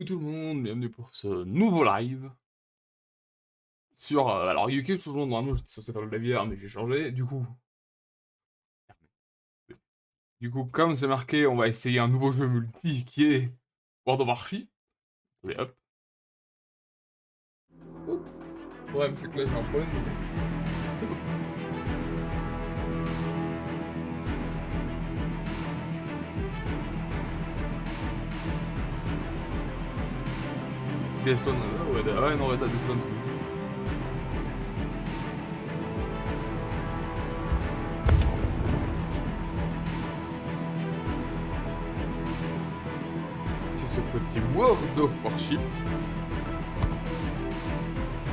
Tout le monde, bienvenue pour ce nouveau live sur, alors il y a eu quelques changements, normalement j'étais censé faire le live hier mais j'ai changé, du coup comme c'est marqué, on va essayer un nouveau jeu multi qui est World of Warcraft. Allez hop. Oup. Le problème c'est que là j'ai un problème Deston, ouais non, ouais, t'as Deston. C'est ce petit World of Warcraft.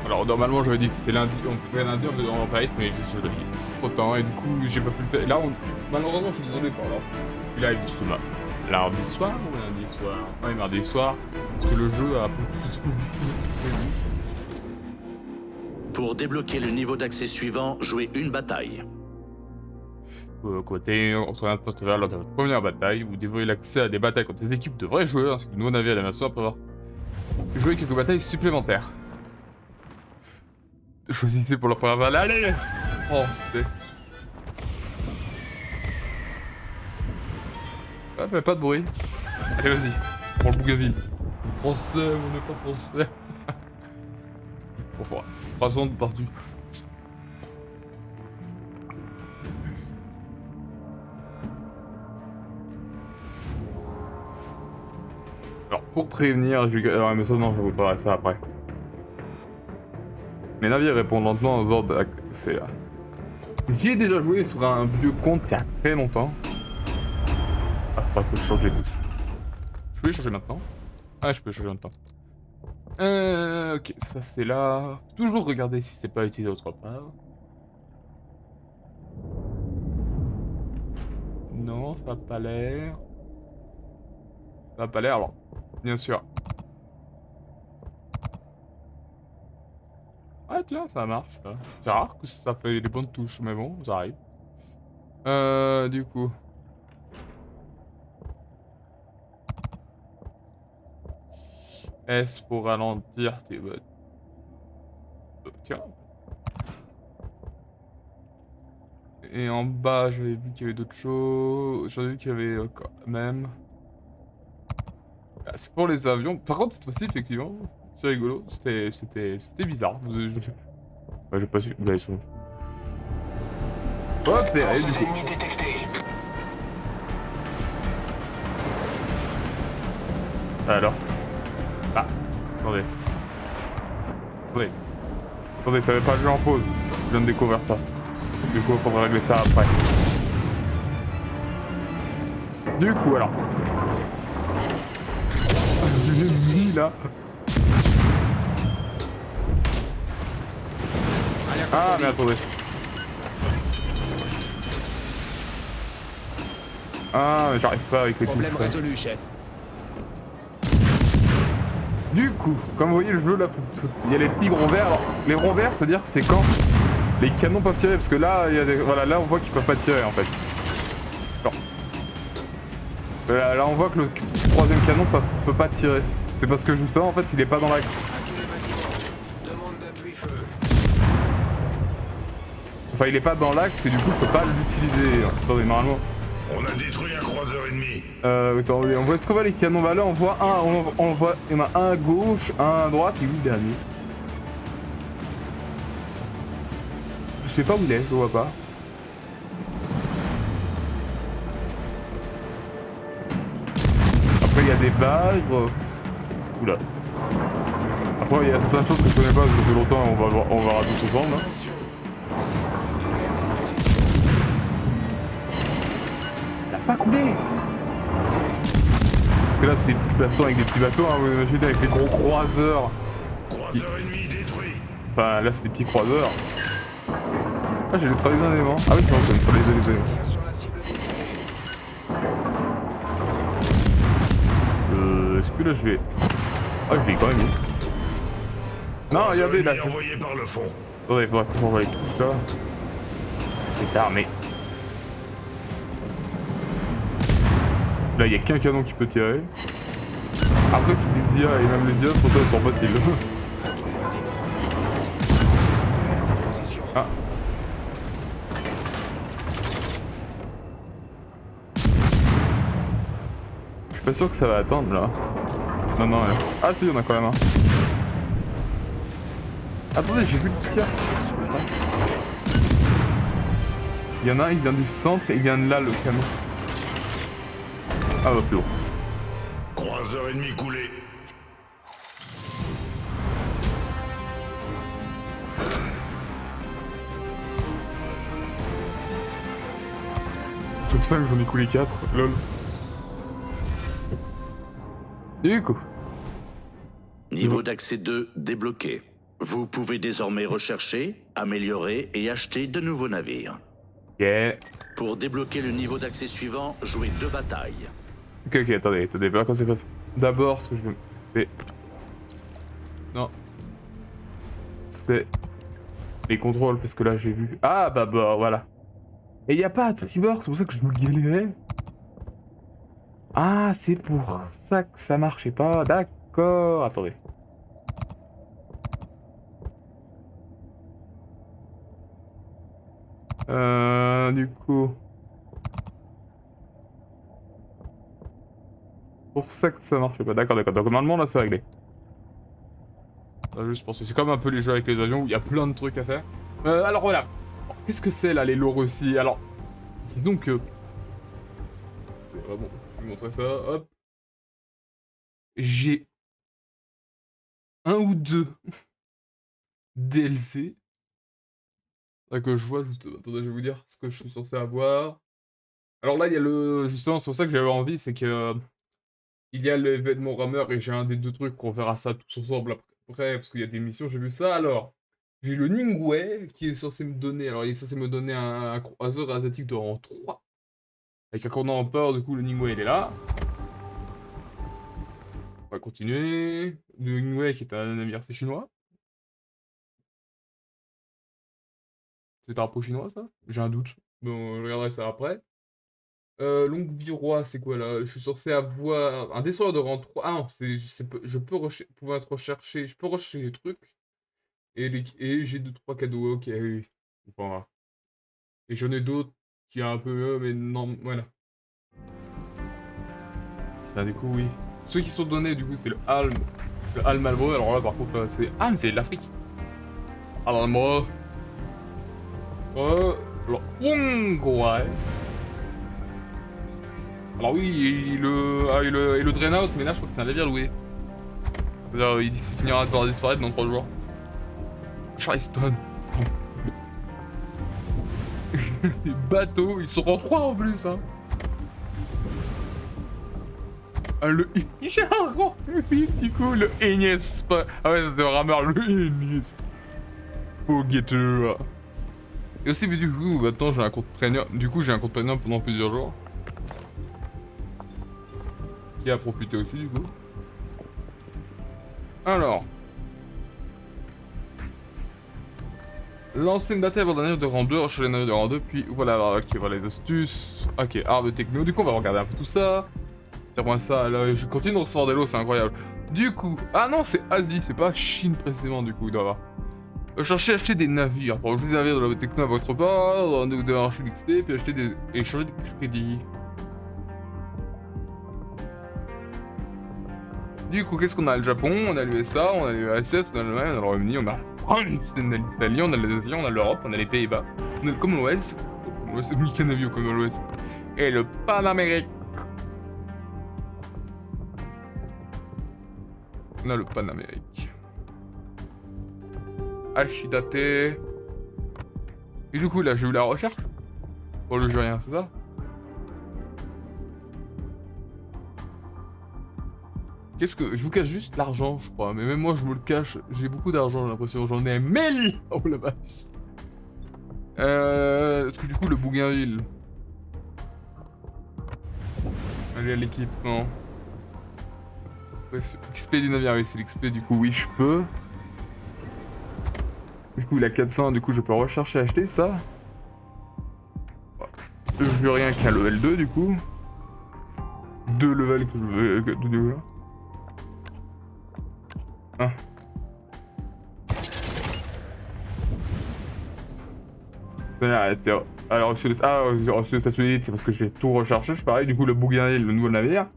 Alors normalement j'avais dit que c'était lundi, on peut lundi on devait en parler, mais je l'ai trop de temps et du coup j'ai pas pu le faire. Là malheureusement je suis désolé pour alors. Live du Soma. Lundi soir ou lundi soir? Ouais, mardi soir, parce que le jeu a un peu plus de style prévu. Pour débloquer le niveau d'accès suivant, jouez une bataille. Côté, on se regarde post lors de votre première bataille, vous déverrouillez l'accès à des batailles contre des équipes de vrais joueurs, ainsi que de nouveaux navires à la nation après avoir joué quelques batailles supplémentaires. Choisissez pour leur première bataille. Allez! Oh, c'était. Ah, fais pas de bruit. Allez, vas-y. Pour le Bougainville. Français, on n'est pas français. Bon, faudra. Croissant de partout. Alors, pour prévenir, alors, mais ça, non, je vous parlerai ça après. Mes navires répondent lentement aux ordres d'accès là. J'y ai déjà joué sur un vieux compte il y a très longtemps. Ah, faut pas que je change les touches. Je peux les changer maintenant? Ah, je peux les changer maintenant. Ok, ça c'est là. Toujours regarder si c'est pas utilisé autre part. Non, ça n'a pas l'air. Ça n'a pas l'air, alors. Bien sûr. Ah tiens, ça marche. C'est rare que ça fait les bonnes touches, mais bon, ça arrive. Du coup. S pour ralentir tes bottes. Tiens. Et en bas, j'avais vu qu'il y avait d'autres choses. J'avais vu qu'il y avait quand même. Ah, c'est pour les avions. Par contre, cette fois-ci, effectivement, c'est rigolo. C'était bizarre. Ouais, j'ai pas su. Vous l'avez su. Hop, et allez, du coup. Alors. Ah, attendez. Attendez, ça avait pas joué en pause. Je viens de découvrir ça. Du coup, il faudra régler ça après. Du coup, alors. Je l'ai mis là. Ah, mais attendez. Ah, mais j'arrive pas avec les touches. Problème résolu, chef. Du coup, comme vous voyez, le jeu là, il y a les petits ronds verts. Alors, les ronds verts, c'est-à-dire c'est quand les canons peuvent tirer, parce que là, il y a des... voilà, là on voit qu'ils peuvent pas tirer en fait. Là on voit que le troisième canon peut pas tirer. C'est parce que justement en fait il est pas dans l'axe. Enfin il est pas dans l'axe et du coup je peux pas l'utiliser. Attendez, normalement. On a détruit un croiseur ennemi. Attendez, on voit, est-ce qu'on voit les canons? Bah là on voit un, on voit, il y en a un à gauche, un à droite et où le dernier? Je sais pas où il est, je le vois pas. Après il y a des balles. Oula. Après il y a certaines choses que je connais pas, parce que ça fait longtemps, on va voir tous ensemble. Hein. Il a pas coulé. Parce que là c'est des petites bastons avec des petits bateaux, hein, vous imaginez avec les gros croiseurs. Croiseur ennemi détruit. Enfin là c'est des petits croiseurs. Ah j'ai neutralisé un élément. Ah oui c'est vrai, j'ai neutralisé les éléments. Est-ce que là je vais... Ah je l'ai quand même mis. Non regardez là. Envoyé par le fond. Attendez, il faudra que j'envoie les touches là. C'est armé. Là il y a qu'un canon qui peut tirer. Après, c'est des IA, et même les IA, pour ça, elles sont faciles. Ah. Je suis pas sûr que ça va attendre, là. Non, non, ouais. Ah si, il y en a quand même un. Attendez, j'ai vu le tir. Il y en a un, il vient du centre, et il vient de là, le canon. Ah bah c'est bon. Croiseur ennemi coulé. Sur 5, j'en ai coulé 4, lol. Du coup. Niveau d'accès 2 débloqué. Vous pouvez désormais rechercher, améliorer et acheter de nouveaux navires. Yeah. Pour débloquer le niveau d'accès suivant, jouez 2 batailles. Ok, attendez, pas quand c'est pas ça. D'abord, ce que je veux faire. Non. C'est les contrôles, parce que là j'ai vu. Ah bah voilà. Et y a pas à tribord, c'est pour ça que je me galérais. Ah, c'est pour ça que ça marchait pas. D'accord, attendez. Du coup. Pour ça que ça marchait pas. D'accord. Donc normalement là c'est réglé. Là, juste pour ça. C'est comme un peu les jeux avec les avions où il y a plein de trucs à faire. Alors voilà. Qu'est-ce que c'est là les lots aussi? Alors, disons que. Ah bon, je vais vous montrer ça. Hop. J'ai un ou deux DLC. Là que je vois juste. Attendez, je vais vous dire ce que je suis censé avoir. Alors là, il y a le. Justement, c'est pour ça que j'avais envie, c'est que. Il y a l'événement rameur et j'ai un des deux trucs qu'on verra ça tous ensemble après parce qu'il y a des missions, j'ai vu ça. Alors, j'ai le Ningway qui est censé me donner. Alors, il est censé me donner un croiseur asiatique de rang 3. Avec un commandant en peur, du coup, le Ningway il est là. On va continuer. Le Ningway qui est un navire, c'est chinois. C'est un drapeau chinois ça? J'ai un doute. Bon, je regarderai ça après. Longue vie roi, c'est quoi là? Je suis censé avoir un destroyer de rang 3. Ah non, je peux pouvoir être recherché. Je peux rechercher les trucs. Et j'ai 2-3 cadeaux. Ok, oui. Voilà. Et j'en ai d'autres qui est un peu mieux, mais non, voilà. Ça, du coup, oui. Ceux qui sont donnés, du coup, c'est le Alm. Le Alm Malmo. Alors là, par contre, là, c'est. Ah, mais c'est de l'Afrique. Alors, moi. Le Hongway. Alors oui, et le Drainout, mais là je crois que c'est un navire loué. C'est-à-dire, il finira de disparaître dans 3 jours. Charleston. Les bateaux, ils sont en 3 en plus, hein. Ah, le Ijarro, du coup, le Ignis. Ah ouais, c'est rameur, le Ignis. Beau guetteur. Et aussi, du coup, maintenant j'ai un compte premium. Du coup, j'ai un compte premium pendant plusieurs jours. Qui a profité aussi, du coup. Alors. Lancer une bataille avant d'un navire de rang 2, rechercher les navires de rang 2, puis voilà, ok, voilà les astuces. Ok, armes techno. Du coup, on va regarder un peu tout ça. Tiens-moi ça, là, je continue de recevoir des lots, c'est incroyable. Du coup, ah non, c'est Asie, c'est pas Chine précisément, du coup, il doit y avoir. Cherchez à acheter des navires. Pour acheter des navires de la techno à votre part, vous devez acheter l'XP, puis acheter des. Échanger des crédits. Du coup, qu'est-ce qu'on a? Le Japon, on a l'USA, on a l'URSS, on a l'Allemagne, on a le Royaume-Uni, on a la France, on a l'Italie, on a l'Asie, on a l'Europe, on a les Pays-Bas, on a le Commonwealth, Canavie au Commonwealth, et le Panamérique. On a le Panamérique. Hachidate. Et du coup, là, j'ai eu la recherche. Pour le jurien, c'est ça? Qu'est-ce que... Je vous cache juste l'argent, je crois. Mais même moi, je me le cache. J'ai beaucoup d'argent, j'ai l'impression. J'en ai 1000. Oh la vache. Est-ce que du coup, le Bougainville... Allez à l'équipement. Bref, XP du navire, oui, c'est l'XP, du coup, oui, je peux. Du coup, il a 400, du coup, je peux rechercher, acheter ça. Je veux rien qu'à level 2, du coup. 2 levels que je veux... Hein. Alors, j'ai reçu le statut, c'est parce que j'ai tout recherché, je pareil, du coup, le bougain, le nouveau navire.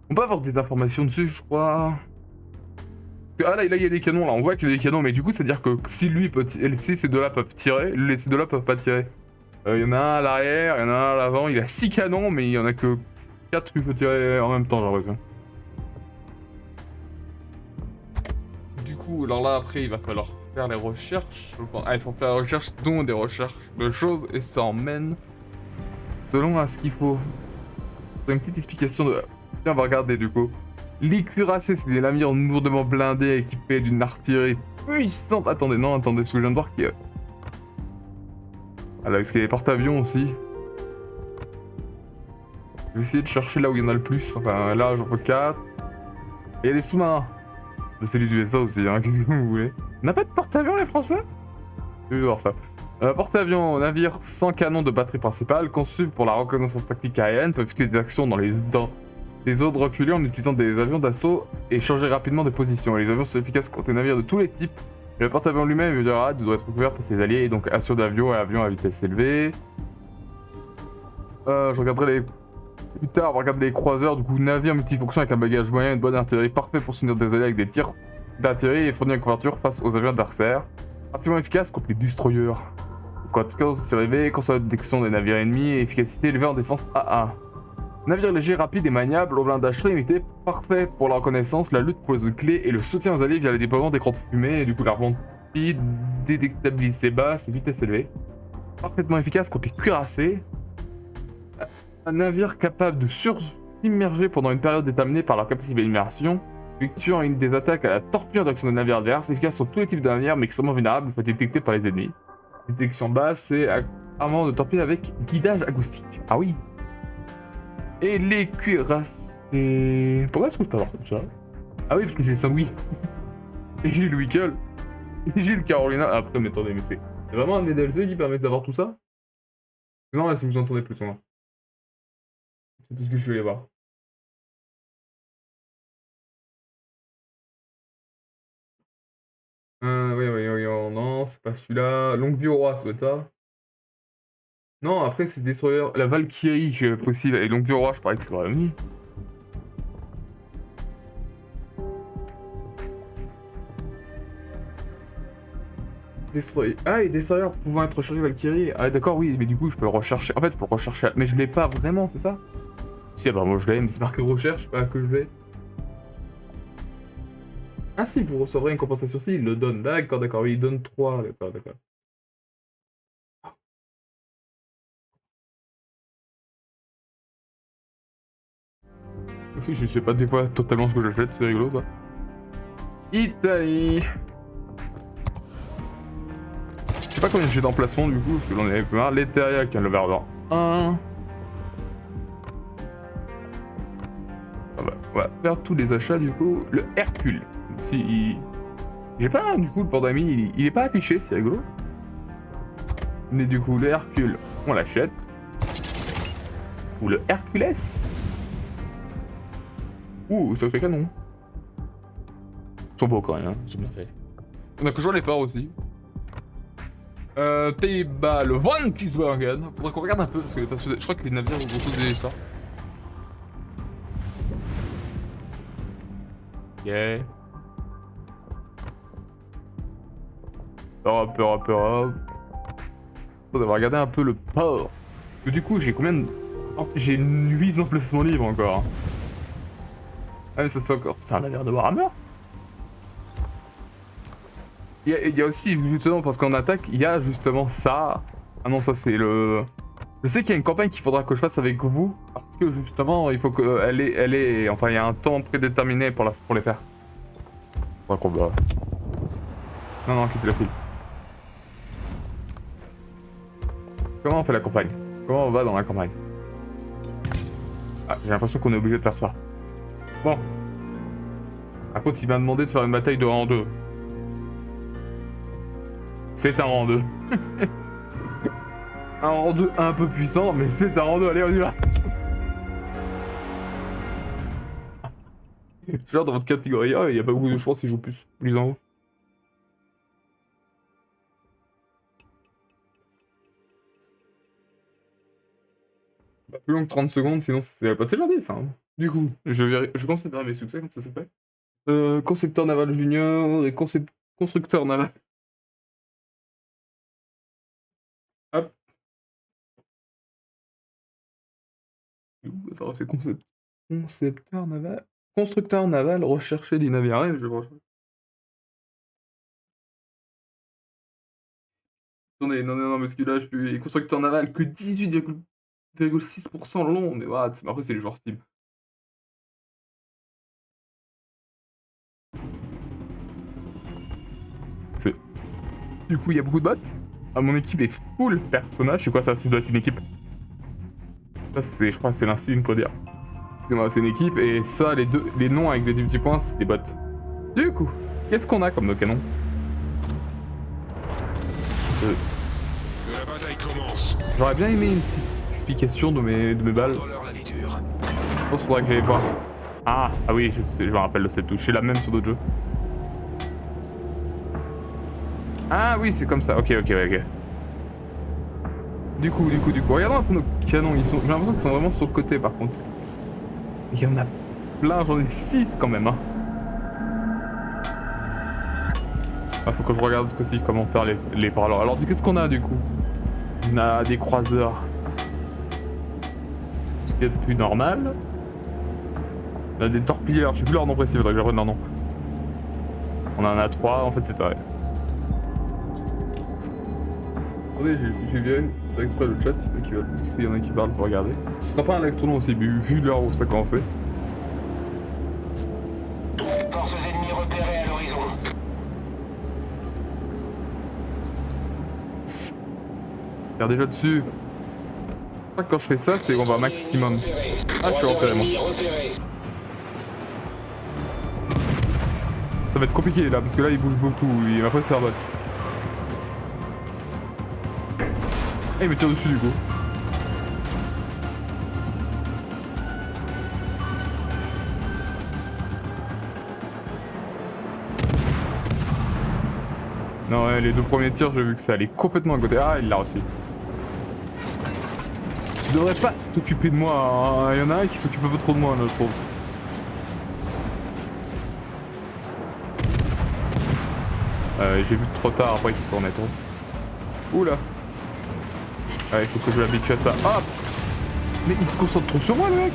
On peut avoir des informations dessus, je crois. Ah là, il y a des canons, là, on voit qu'il y a des canons, mais du coup, c'est-à-dire que si lui peut si ces deux-là peuvent tirer, ces deux-là peuvent pas tirer. Il y en a un à l'arrière, il y en a un à l'avant, il a 6 canons, mais il y en a que 4 qui peuvent tirer en même temps, j'ai l'impression. Du coup, alors là, après, il va falloir faire les recherches. Ah, il faut faire les recherches, dont des recherches de choses, et ça emmène selon à ce qu'il faut. C'est une petite explication de... Tiens, on va regarder, du coup. Les cuirassés, c'est des navires lourdement blindés, équipés d'une artillerie puissante. Attendez, non, attendez, parce que je viens de voir qu'il y a... Ah là, est-ce qu'il y a des porte-avions aussi? Je vais essayer de chercher là où il y en a le plus. Enfin, là, j'en vois 4. Et il y a des sous-marins. C'est les USA aussi, hein, que vous voulez. On n'a pas de porte-avions, les Français? Je vais voir ça. Porte-avions, navire sans canon de batterie principale, conçu pour la reconnaissance tactique aérienne, peut effectuer des actions dans des zones reculées en utilisant des avions d'assaut et changer rapidement de position. Et les avions sont efficaces contre les navires de tous les types. Et le porte-avions lui-même doit être recouvert par ses alliés et donc assaut d'avions et avions à vitesse élevée. Je regarderai les... Plus tard, on va regarder les croiseurs, du coup, navire multifonction avec un bagage moyen et une bonne artillerie parfait pour soutenir des alliés avec des tirs d'artillerie et fournir une couverture face aux avions adversaires. Particulièrement efficace contre les destroyers. Quand c'est arrivé, console de détection des navires ennemis et efficacité élevée en défense AA. Navire léger, rapide et maniable, au blindage très limité, parfait pour la reconnaissance, la lutte pour les zones clés et le soutien aux alliés via le déploiement d'écrans de fumée et du coup la remontée, détectabilité basse et vitesse élevée. Parfaitement efficace contre les cuirassés. Un navire capable de submerger pendant une période déterminée par leur capacité d'immersion, effectuant une des attaques à la torpille en direction des navires adverses, efficace sur tous les types de navires mais extrêmement vulnérable, il faut être détecté par les ennemis. Détection basse, c'est armement de torpille avec guidage acoustique. Ah oui. Et les cuirassés... Pourquoi est-ce que je peux avoir tout ça? Ah oui, parce que j'ai le Saint-Louis. Et j'ai le Wickel. Et j'ai le Carolina. Après, mais attendez, mais c'est vraiment un de mes DLC qui permet d'avoir tout ça? Non, là, si vous entendez plus, moi. C'est tout ce que je voulais voir. Oui, non, c'est pas celui-là. Longue vie au roi, ça doit être ça. Non, après, c'est Destroyer. La Valkyrie, possible. Et Longue vie au roi, je parlais que c'est le Royaume-Uni. Destroyer. Ah, et Destroyer pouvant être rechargé Valkyrie. Ah, d'accord, oui, mais du coup, je peux le rechercher. En fait, pour le rechercher. Mais je l'ai pas vraiment, c'est ça? Si, bah, moi je l'ai, mais c'est marqué recherche, pas que je l'ai. Ah, si, vous recevrez une compensation, si, il le donne. D'accord, oui, il donne 3. D'accord. Je sais pas des fois totalement ce que j'achète, c'est rigolo ça. Italie. Je sais pas combien j'ai d'emplacements du coup, parce que j'en ai un peu marre. L'Eteria qui a le verdant 1. On va faire tous les achats du coup. Le Hercule. Si. J'ai pas du coup le port d'amis, il est pas affiché, c'est rigolo. Mais du coup, le Hercule, on l'achète. Ou le Hercules. Ouh, ça fait canon. Ils sont beaux quand même, hein. Ils sont bien faits. On a toujours les ports aussi. Pays-Bas, le Van Kiesbergen. Faudrait qu'on regarde un peu parce que je crois que les navires ont beaucoup des histoires. Yeah. Europe. Faudrait regarder un peu le port. Parce que du coup, j'ai combien de... J'ai 8 emplacements libres encore. Ah mais ça c'est encore... C'est un navire de Warhammer. Il y a aussi, justement, parce qu'en attaque, il y a justement ça. Ah non, ça c'est le... Je sais qu'il y a une campagne qu'il faudra que je fasse avec vous. Parce que justement, il faut qu'elle ait... Enfin, il y a un temps prédéterminé pour les faire. Faudra qu'on va... Non, quitte la file. Comment on fait la campagne? Comment on va dans la campagne? Ah, j'ai l'impression qu'on est obligé de faire ça. Bon. Par contre, il m'a demandé de faire une bataille de 1 en 2. C'est un rang 2. Un rang 2 un peu puissant, mais c'est un rang 2. Allez, on y va. Genre dans votre catégorie A, il n'y a pas beaucoup de choix si je joue plus en haut. Bah, plus long que 30 secondes, sinon c'est pas de gentil ça. Hein. Du coup, je considère mes succès comme ça se fait. Concepteur naval junior et constructeur naval. Hop. Attends, c'est concepteur naval. Constructeur naval recherché du navire. Ouais, je vois. Attendez, non, parce que là, je suis constructeur naval que 18,6% long. Mais voilà, après, c'est les joueurs Steam. Du coup, il y a beaucoup de bots. Ah, mon équipe est full personnage. C'est quoi ça? Ça doit être une équipe. Ça, c'est, je crois que c'est l'insigne pour dire. C'est une équipe. Et ça, les noms avec des petits points, c'est des bots. Du coup, qu'est-ce qu'on a comme nos canons? La bataille commence. J'aurais bien aimé une petite explication de mes balles. Je pense qu'il faudrait que j'aille voir. Ah oui, je me rappelle de cette touche. C'est la même sur d'autres jeux. Ah oui, c'est comme ça. Ok. Du coup, regardons un peu nos canons. J'ai l'impression qu'ils sont vraiment sur le côté par contre. Il y en a plein, j'en ai 6 quand même. Hein. Ah, faut que je regarde aussi comment faire les parleurs. Alors, qu'est-ce qu'on a du coup? On a des croiseurs. Ce qui est de plus normal. On a des torpilleurs, je sais plus leur nom précis, faudrait que je reprenne leur nom. On en a 3, en fait c'est ça, ouais. Attendez, j'ai vu exprès le chat, s'il y en a qui parlent pour regarder. Ce sera pas un live tournant aussi, vu l'heure où ça commençait. Forces ennemies repérées à l'horizon. Regarde déjà dessus. Je crois que quand je fais ça, c'est on va maximum. Ah, je suis repéré moi. Ça va être compliqué là, parce que là il bouge beaucoup, il m'a presque bot. Ah, il me tire dessus du coup. Non, ouais, les deux premiers tirs, j'ai vu que ça allait complètement à côté. Ah, il l'a aussi. Tu devrais pas t'occuper de moi, hein. Il y en a un qui s'occupe un peu trop de moi, là, je trouve. J'ai vu trop tard après qu'il tournait trop. Oula. Ouais, il faut que je l'habitue à ça. Hop. Mais il se concentre trop sur moi, le mec.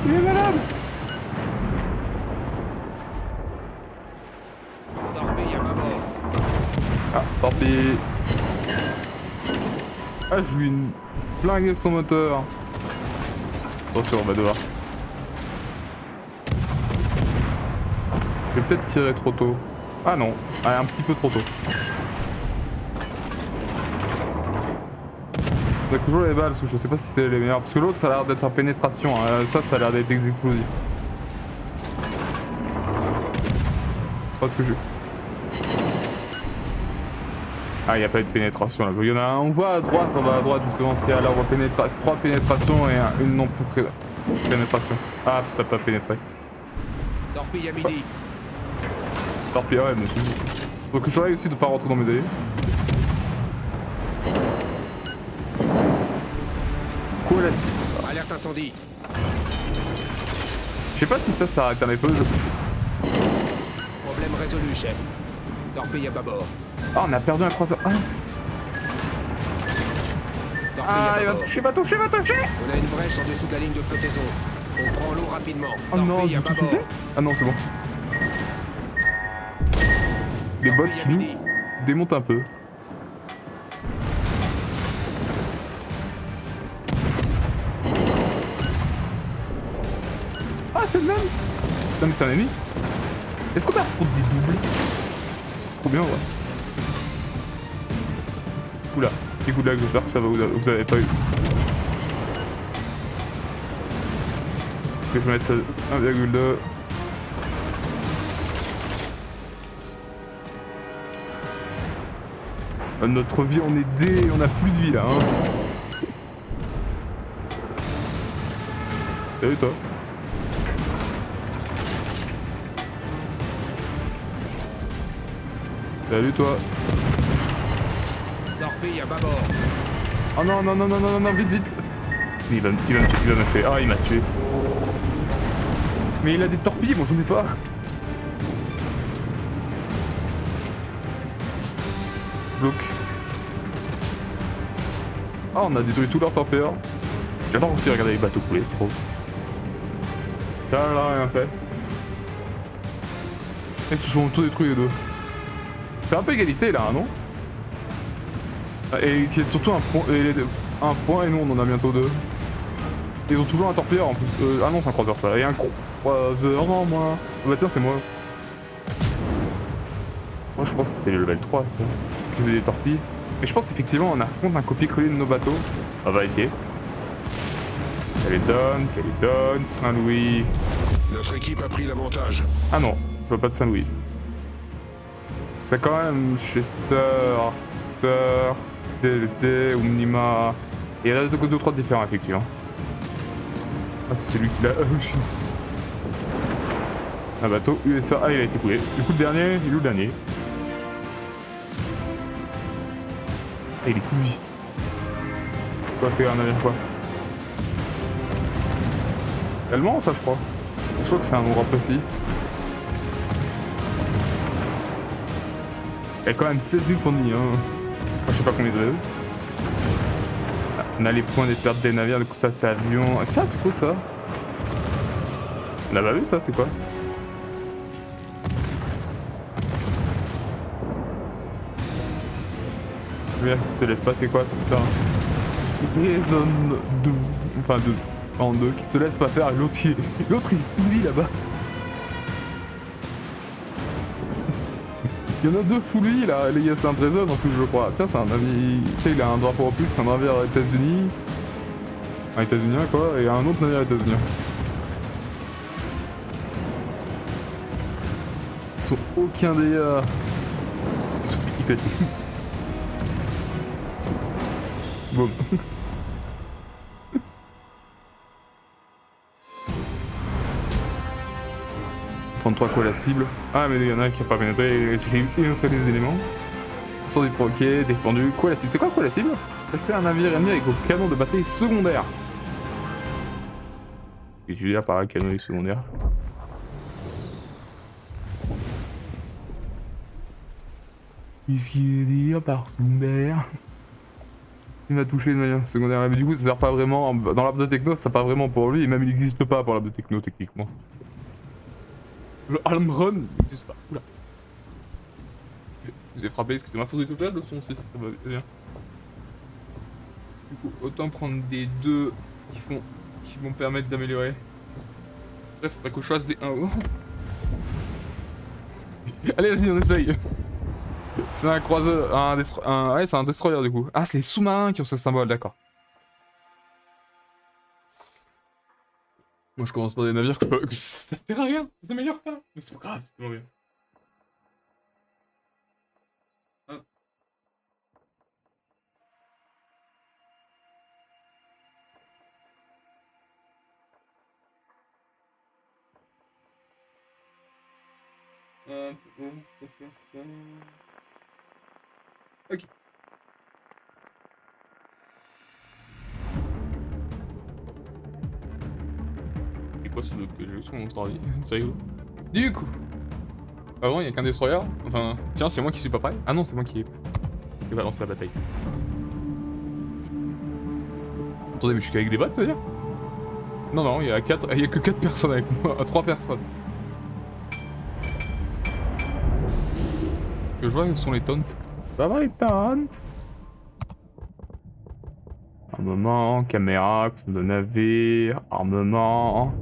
Il est malade. Ah, tant pis. Ah, je lui flingue son moteur. Attention, on va devoir. Je vais peut-être tirer trop tôt. Ah non, ah, un petit peu trop tôt. On a toujours les balles, parce que je sais pas si c'est les meilleurs. Parce que l'autre, ça a l'air d'être en pénétration. Hein. Ça a l'air d'être explosif. Parce que je... Ah, il n'y a pas eu de pénétration là. Il y en a un, on va à droite justement, ce qu'il y a là, on voit 3 pénétrations et une non plus pénétration. Ah, ça peut pas pénétrer. Torpille à midi. Torpille, ouais, monsieur. Donc je surveille aussi de pas rentrer dans mes alliés. Quoi là ci Alerte incendie. Je sais pas si ça arrête un les feux. Problème résolu, chef. Torpille à bâbord. Ah, on a perdu un croiseur. Ah, il va toucher. On a une brèche en dessous de la ligne de flottaison. On prend l'eau rapidement. Oh non, je tout touché. Ah non, c'est bon. Les bots qui nous démontent un peu. Ah, c'est le même. Non mais c'est un ennemi. Est-ce qu'on affronte des doubles? C'est trop bien, ouais. Oula, petit coup de lag, j'espère que ça va, vous avez pas eu. Je vais mettre 1,2. Notre vie, on est dé, on a plus de vie là. Hein. Salut toi. Salut toi. Torpille à bâbord. Oh non, non, non, non, non, non, vite, vite. Il va me tuer, il va me tuer. Ah, il m'a tué. Mais il a des torpilles, moi j'en ai pas. Bloc. Ah, on a détruit tous leurs torpilleurs. J'adore aussi regarder les bateaux couler, trop. Là, là, rien fait. Ils se sont tous détruits les deux. C'est un peu égalité là, non? Et il y a surtout un point et nous on en a bientôt deux. Ils ont toujours un torpilleur en plus. Ah non, c'est un croiseur ça. Et un croiseur en moins. Bah tiens, c'est moi. Moi je pense que c'est le level 3 ça. Qu'ils aient des torpilles. Mais je pense effectivement on affronte un copier-coller de nos bateaux. On va vérifier. Caledon, Saint-Louis. Notre équipe a pris l'avantage. Ah non, je vois pas de Saint-Louis. C'est quand même Chester, DLT, Omnima. Et il y en a 2 ou 3 différents effectivement. Ah c'est celui qui l'a. Un bateau USA, ah il a été coulé. Du coup le dernier, il est où le dernier? Ah il est fou lui. Ça c'est un navire quoi. Allemand ça je crois. Je crois que c'est un endroit précis. Il y a quand même 16 minutes pour nuit hein. Enfin, je sais pas combien de level. On a les points des pertes des navires, du coup ça c'est avion. Ça c'est quoi ça? On a pas vu ça, c'est quoi? Bien, c'est l'espace, c'est quoi? C'est un zone 2, enfin 2, en 2, qui se laisse pas faire, et l'autre il vit là-bas. Il y en a 2 fouillis là, les gars, c'est un trésor en plus je crois. Tiens, c'est un navire, tu sais, il a un drapeau en plus, c'est un navire États-Unis. Un États-Unien quoi, et un autre navire États-Unien. Ils sont aucun des... Ils sont éclatés. Boum. Quoi la cible? Ah mais il y en a qui a pas pénétré, j'ai pénétré des éléments. Sans des provoqués, défendu. Quoi la cible? C'est quoi la cible? C'est un navire ennemi avec vos canons de batterie secondaires. Et je veux dire par là canon secondaire. Qu'est-ce qu'il veut dire par secondaire? Il m'a touché de manière secondaire. Mais du coup ça sert pas vraiment. Dans l'arbre de techno, ça sert pas vraiment pour lui, et même il n'existe pas pour l'arbre de techno techniquement. Le Arm Run n'existe pas. Oula. Je vous ai frappé, excusez-moi. Faudrait que je le son aussi, ça va bien. Du coup, autant prendre des 2 qui vont permettre d'améliorer. Bref, faudrait que je fasse des 1 haut. Allez, vas-y, on essaye. C'est un croiseur, ouais, c'est un destroyer du coup. Ah, c'est les sous-marins qui ont ce symbole, d'accord. Moi je commence par des navires que ça sert à rien, ça s'améliore pas. Mais c'est pas grave, c'est tellement bien. Hop. Ça. Ok. Quoi ce que j'ai eu sur mon travail, c'est rigolo. Du coup, avant il y a qu'un destroyer, enfin, tiens c'est moi qui suis pas prêt. Ah non c'est moi qui va lancer la bataille. Attendez mais je suis qu'avec des bots, tu veux dire? Non, il y a que 4 personnes avec moi, 3 personnes. Que je vois où sont les taunts. Ça va les taunts? Armement, caméra, de navire, armement,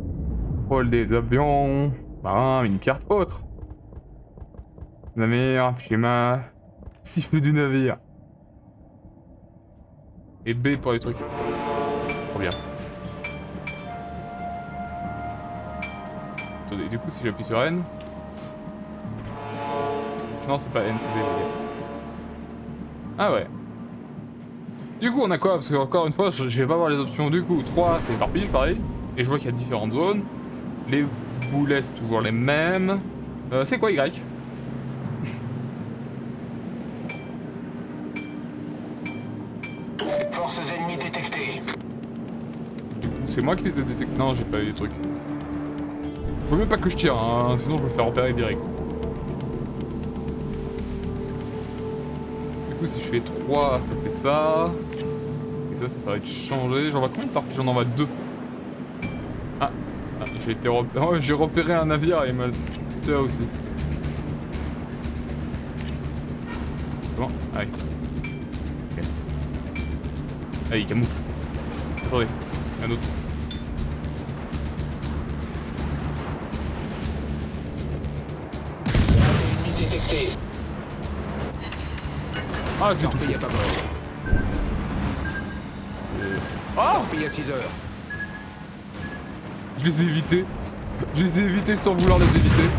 rôle des avions, marin, une carte autre. Navire, schéma, sifflet du navire. Et B pour les trucs. Trop bien. Attendez, du coup si j'appuie sur N... Non c'est pas N, c'est B. Ah ouais. Du coup on a quoi? Parce que encore une fois je vais pas voir les options. Du coup 3 c'est torpille pareil. Et je vois qu'il y a différentes zones. Les boulets, c'est toujours les mêmes. C'est quoi Y? Forces ennemies détectées. Du coup, c'est moi qui les ai détectés. Non, j'ai pas eu des trucs. Faut même pas que je tire, hein, sinon je vais me faire repérer direct. Du coup, si je fais 3, ça fait ça. Et ça va être changé. J'en vois combien de torpilles? J'en envoie 2. Ah, j'ai été repéré. Oh, j'ai repéré un navire et il m'a tué aussi. Comment? Allez. Ok. Ah, il camoufle. Attendez, un autre. Ennemi détecté. Ah, j'ai Torpille touché. à bâbord. Ah! Torpille à 6 heures. Je les ai évités. Je les ai évités sans vouloir les éviter.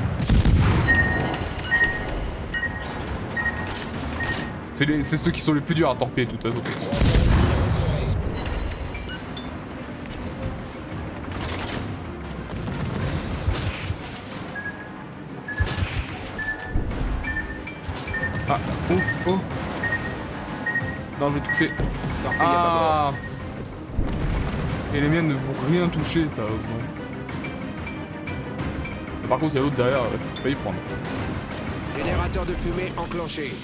C'est ceux qui sont les plus durs à torpiller de toute façon. Ah, oh, oh. Non, je vais toucher. Torpille à bâbord. Ah! Et les miennes ne vont rien toucher, ça. Par contre, il y a l'autre derrière, j'ai failli prendre. Générateur de fumée enclenché.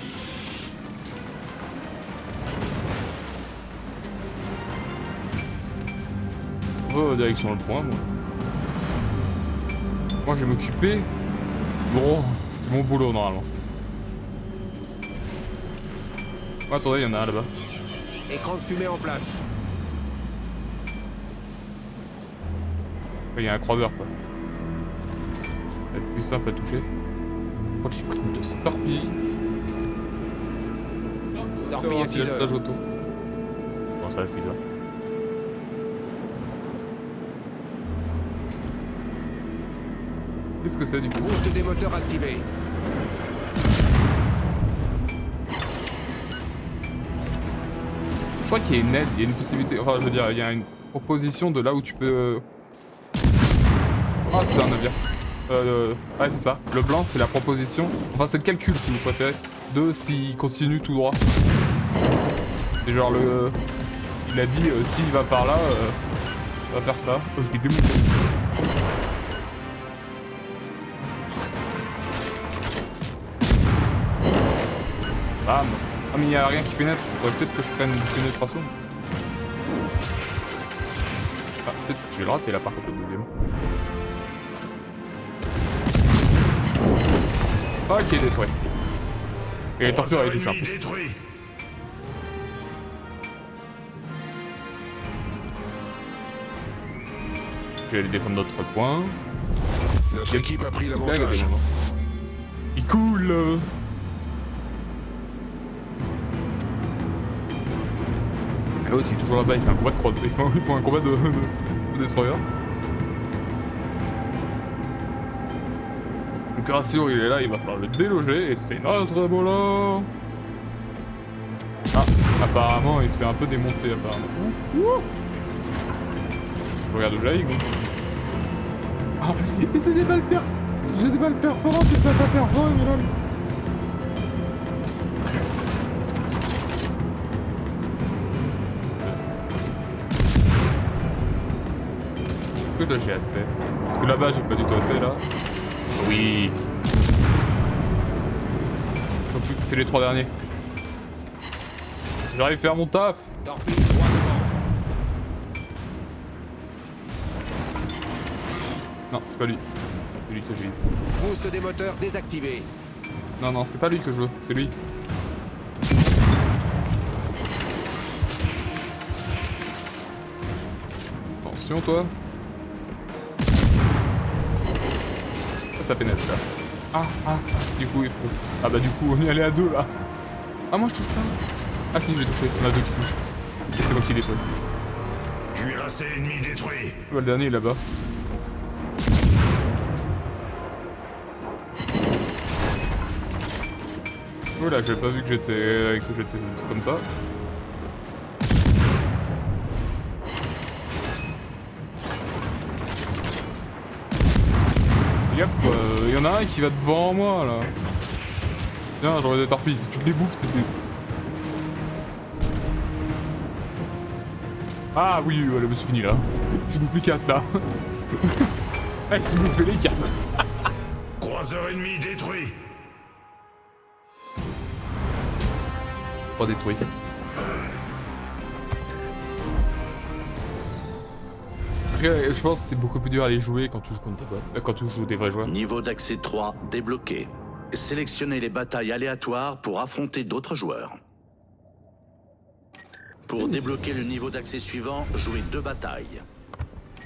Oh, direction le point, moi. Moi, je vais m'occuper. Bon, c'est mon boulot, normalement. Oh, attendez, il y en a un là-bas. Écran de fumée en place. Il y a un croiseur, quoi. Ça va être plus simple à toucher. Quand j'ai pris une de ces torpilles. Torpille à 6 heures. Auto. Bon, ça, c'est bien. Qu'est-ce que c'est du coup? Boost des moteurs activé. Je crois qu'il y a une aide, il y a une possibilité. Enfin, je veux dire, il y a une proposition de là où tu peux. Ah, c'est un navire. Ouais, c'est ça. Le blanc, c'est la proposition. Enfin, c'est le calcul, si vous préférez, de s'il continue tout droit. Et genre, il a dit, s'il va par là, on va faire ça. Oh, je l'ai démonté. Bam. Ah, mais il n'y a rien qui pénètre. Faudrait peut-être que je prenne une pénétration. Ah, peut-être que je vais le rater là, par contre, le deuxième. Ok, détruit. Et les torpilleurs, ils touchent un peu. détruit. Je vais aller défendre d'autres points. Notre équipe a pris Là, l'avantage. il coule. L'autre, il est toujours là-bas, il fait un combat de croise. Il fait un combat de destroyer. Le Carassio, il est là, il va falloir le déloger, et c'est notre boulot. Ah, apparemment, il se fait un peu démonter, apparemment. Je regarde où j'aille, quoi. Ah, et c'est des balles j'ai des balles perforantes, et ça va pas perforer, mais là... Est-ce que là j'ai assez? Parce que là-bas j'ai pas du tout assez là. Oui. C'est les 3 derniers. J'arrive à faire mon taf. Torpille droit devant. Non, c'est pas lui. C'est lui que j'ai eu. Boost des moteurs désactivé. Non, non, c'est pas lui que je veux, c'est lui. Attention toi. Ça pénètre là. Ah, du coup il faut... Ah bah du coup on est allé à 2 là. Ah moi je touche pas. Ah si je l'ai touché, on a 2 qui touchent. Et c'est moi qui détruis. Cuirassé ennemi détruit. Ah, bah, le dernier il est là-bas. Voilà, j'avais pas vu que j'étais comme ça. a un qui va devant moi là. Tiens, j'aurais des torpilles, si tu te les bouffes, t'es des... Ah oui, voilà, c'est fini là. Il s'est bouffé 4 là. Ah, il s'est bouffé les 4. Croiseur ennemi détruit. Pas détruit. Après, je pense que c'est beaucoup plus dur à les jouer quand tu joues contre des bots. Quand tu joues des vrais joueurs. Niveau d'accès 3 débloqué. Sélectionnez les batailles aléatoires pour affronter d'autres joueurs. Pour débloquer le niveau d'accès suivant, jouez 2 batailles.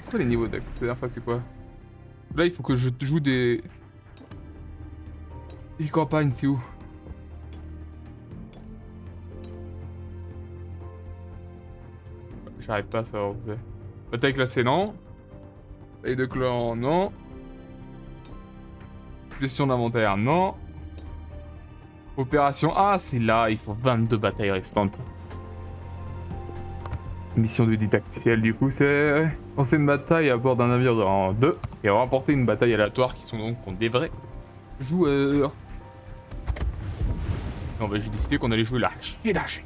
Quoi les niveaux d'accès? Enfin, c'est quoi? Là, il faut que je joue des campagnes, c'est où? J'arrive pas à savoir où c'est. Bataille classée, non. Bataille de clan, non. Gestion d'inventaire, non. Opération, ah, c'est là, il faut 22 batailles restantes. Mission de didacticiel, du coup, c'est lancer une bataille à bord d'un navire en 2 et remporter une bataille aléatoire qui sont donc contre des vrais joueurs. Non, bah, j'ai décidé qu'on allait jouer là. Lâché.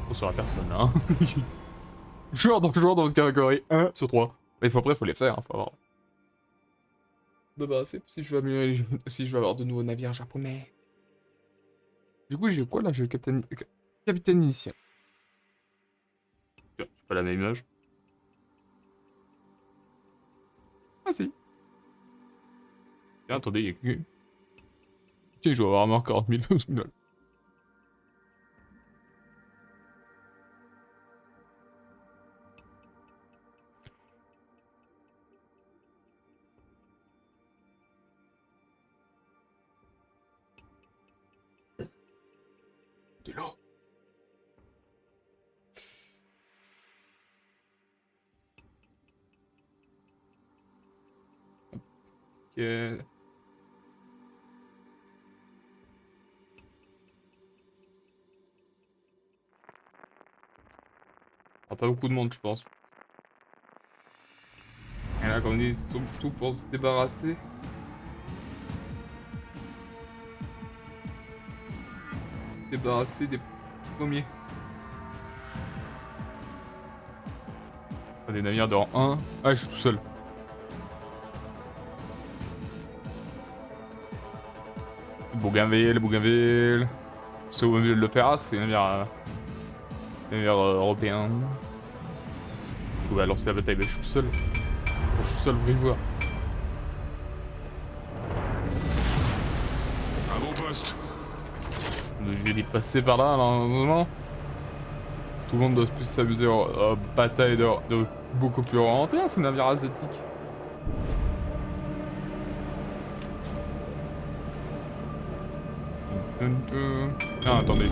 On saura personne là. Hein. joueur dans votre catégorie 1 sur 3. Mais après, il faut les faire. Hein, faut avoir. Bah, c'est si je veux améliorer les... si je veux avoir de nouveaux navires japonais. Du coup, j'ai quoi là? J'ai le capitaine initial. Tiens, c'est pas la même image. Ah si. Tiens, attendez, il y a que... Tiens, je dois avoir encore 40 000 au final. De l'eau. Ok. Pas beaucoup de monde, je pense. Et là, comme on dit, tout pour se débarrasser. Débarrasser des premiers. Des navires de rang 1. Ah, je suis tout seul. Bougainville. C'est au milieu de l'opéra, c'est un navire européen. On va lancer la bataille, mais je suis tout seul. Je suis seul vrai joueur. À vos postes. Je vais les passer par là, normalement. Tout le monde doit plus s'amuser en bataille de beaucoup plus orientée, hein, ce navire asiatique. Ah, attendez.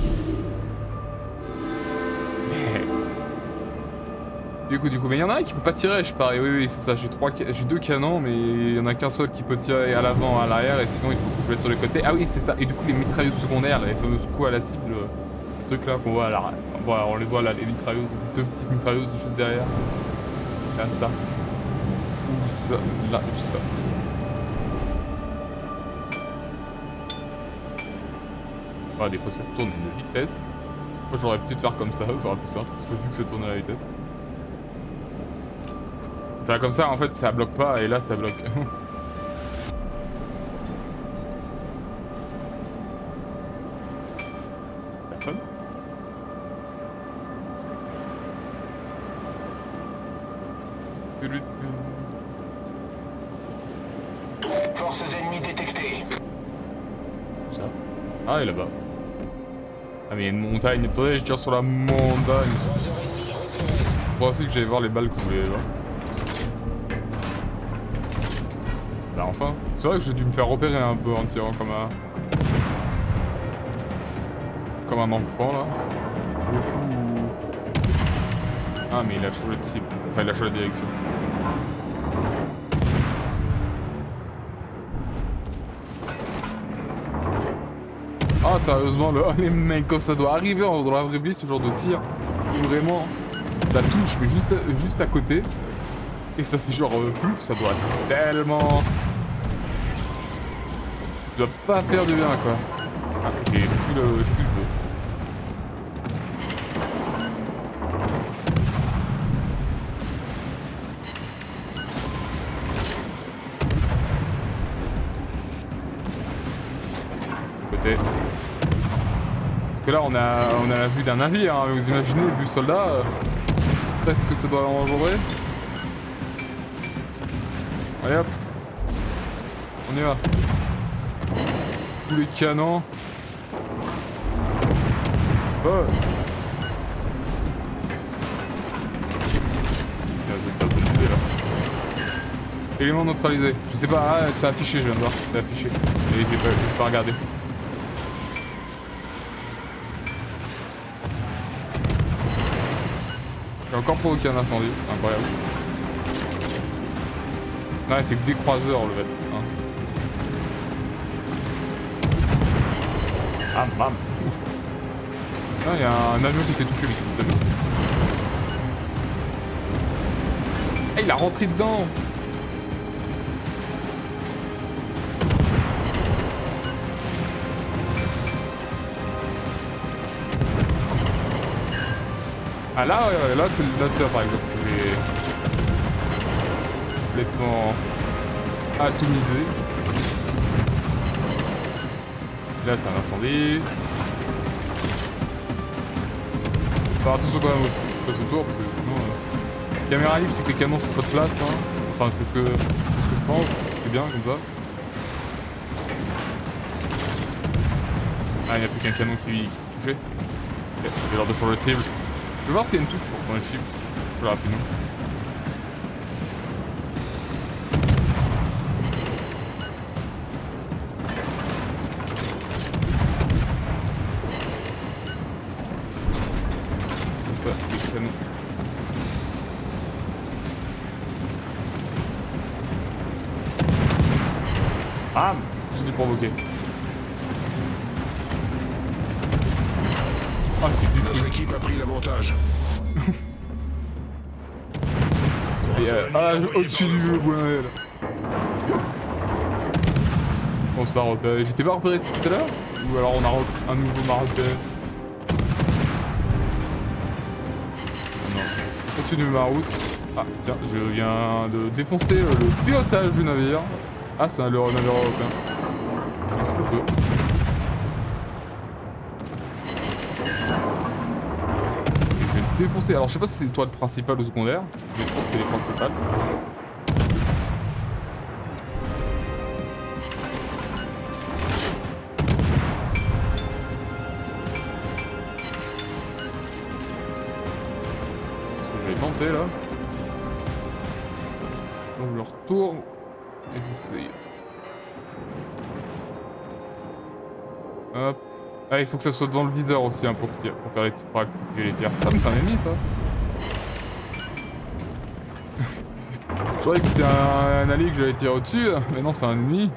Du coup, mais il y en a un qui peut pas tirer, je parie. Oui, c'est ça. J'ai 2 canons, mais il y en a qu'un seul qui peut tirer à l'avant, à l'arrière, et sinon il faut que je mette sur les côtés. Ah oui, c'est ça. Et du coup, les mitrailleuses secondaires, les fameuses coups à la cible, ces trucs-là qu'on voit à la... on les voit là, les mitrailleuses, 2 petites mitrailleuses juste derrière. Là, ça. Ou ça, là, juste là. Ah, des fois ça tourne à une vitesse. Moi j'aurais peut-être faire comme ça aurait plus simple, parce que vu que ça tourne à la vitesse. Enfin comme ça en fait ça bloque pas et là ça bloque. Personne. Forces ennemies détectées. Ça. Ah il est là-bas. Ah mais il y a une montagne, attendez je tire sur la montagne. Je pensais que j'allais voir les balles que je voulais voir. Bah enfin. C'est vrai que j'ai dû me faire repérer un peu en tirant comme un... Comme un enfant là. Ah mais il a changé de cible. Enfin il a changé de direction. Ah sérieusement les mecs quand ça doit arriver dans la vraie vie ce genre de tir où vraiment ça touche mais juste à côté Et ça fait genre plouf, ça doit tellement... Ça doit pas faire du bien quoi. Ah, j'ai plus le feu. Côté. Parce que là on a la vue d'un navire, hein. Vous imaginez, vue soldat, le stress que ça doit engendrer. Allez hop. On y va. Tous les canons. Oh. Élément neutralisé. Je sais pas, ah, c'est affiché, je viens de voir. C'est affiché. Et j'ai pas regardé. J'ai encore provoqué un incendie, c'est incroyable. Ouais, c'est que des croiseurs le fait. Hein. Ah, bam. Ah, il y a un avion qui était touché ici, vous savez. Ah, il a rentré dedans. Ah là, là c'est le noteur par exemple. Complètement atomisé. Là c'est un incendie. Faut faire attention quand même aussi ce qui passe autour parce que sinon caméra libre c'est que les canons font pas de place hein. Enfin c'est ce que je pense, c'est bien comme ça. Ah il n'y a plus qu'un canon qui touchait. Okay, c'est l'heure de changer de cible. Je vais voir s'il y a une touche pour prendre les chips. Plus rapidement. Comme ça, les canons. Ah, c'est du provoqué. Ah, c'est du Notre équipe a pris l'avantage. Au-dessus du jeu, ouais, là. On s'est repéré. J'étais pas repéré tout à l'heure? Ou alors on a un nouveau m'a repéré? Non, c'est bon. Je continue ma route. Ah, tiens, je viens de défoncer le pilotage du navire. Ah, c'est le navire européen. Je fous le feu. Défoncé. Alors je sais pas si c'est l'étoile principale ou secondaire, mais je pense que c'est les principales. Ce que je vais tenter là. Donc je le retourne et j'essaye. Hop. Ah, il faut que ça soit devant le viseur aussi hein, pour faire les tirs, pour activer les tirs. Ah, mais c'est un ennemi ça. Je croyais que c'était un allié que j'allais tirer au-dessus, mais non, c'est un ennemi.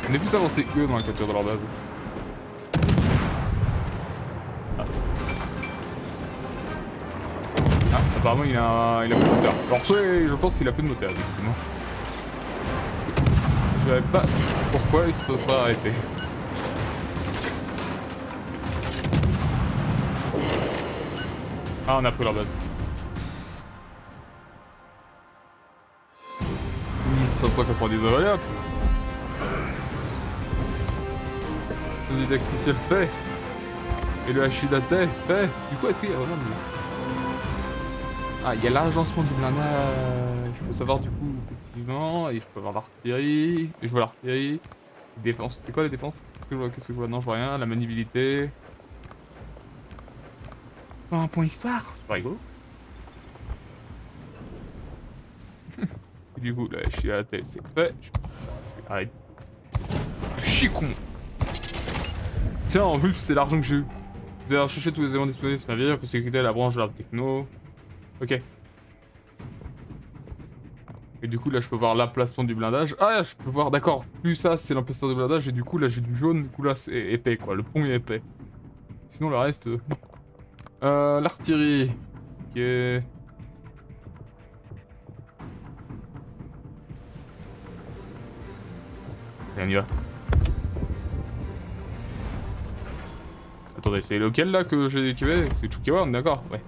On est plus avancé qu'eux dans la capture de leur base. Ah, apparemment il a plus de moteur. Alors je pense qu'il a plus de moteur, effectivement. Je savais pas pourquoi il se serait arrêté. Ah, on a pris leur base. 1599, allez hop. Le didacticiel fait. Et le hachidate fait. Du coup, est-ce qu'il y a vraiment Ah, il y a l'agencement du blindage. Je peux savoir du coup, effectivement. Et je peux avoir l'artillerie. Et je vois l'artillerie. Défense. C'est quoi les défenses? Qu'est-ce que je vois? Non, je vois rien. La maniabilité. Oh, un point histoire. C'est pas rigolo. Et du coup, là, je suis à la tête, c'est fait. Arrête. Chicon. Tiens, en plus, c'était l'argent que j'ai eu. Vous allez rechercher tous les éléments disponibles sur le navire pour sécurité la branche de l'arbre techno. Ok. Et du coup, là, je peux voir l'emplacement du blindage. Ah, je peux voir, d'accord. Plus ça, c'est l'emplacement du blindage. Et du coup, là, j'ai du jaune. Du coup, là, c'est épais, quoi. Le pont est épais. Sinon, le reste... L'artillerie. Ok. Allez, on y va. Attendez, c'est lequel là que j'ai équivé? C'est Chukiwa, on est d'accord? Ouais.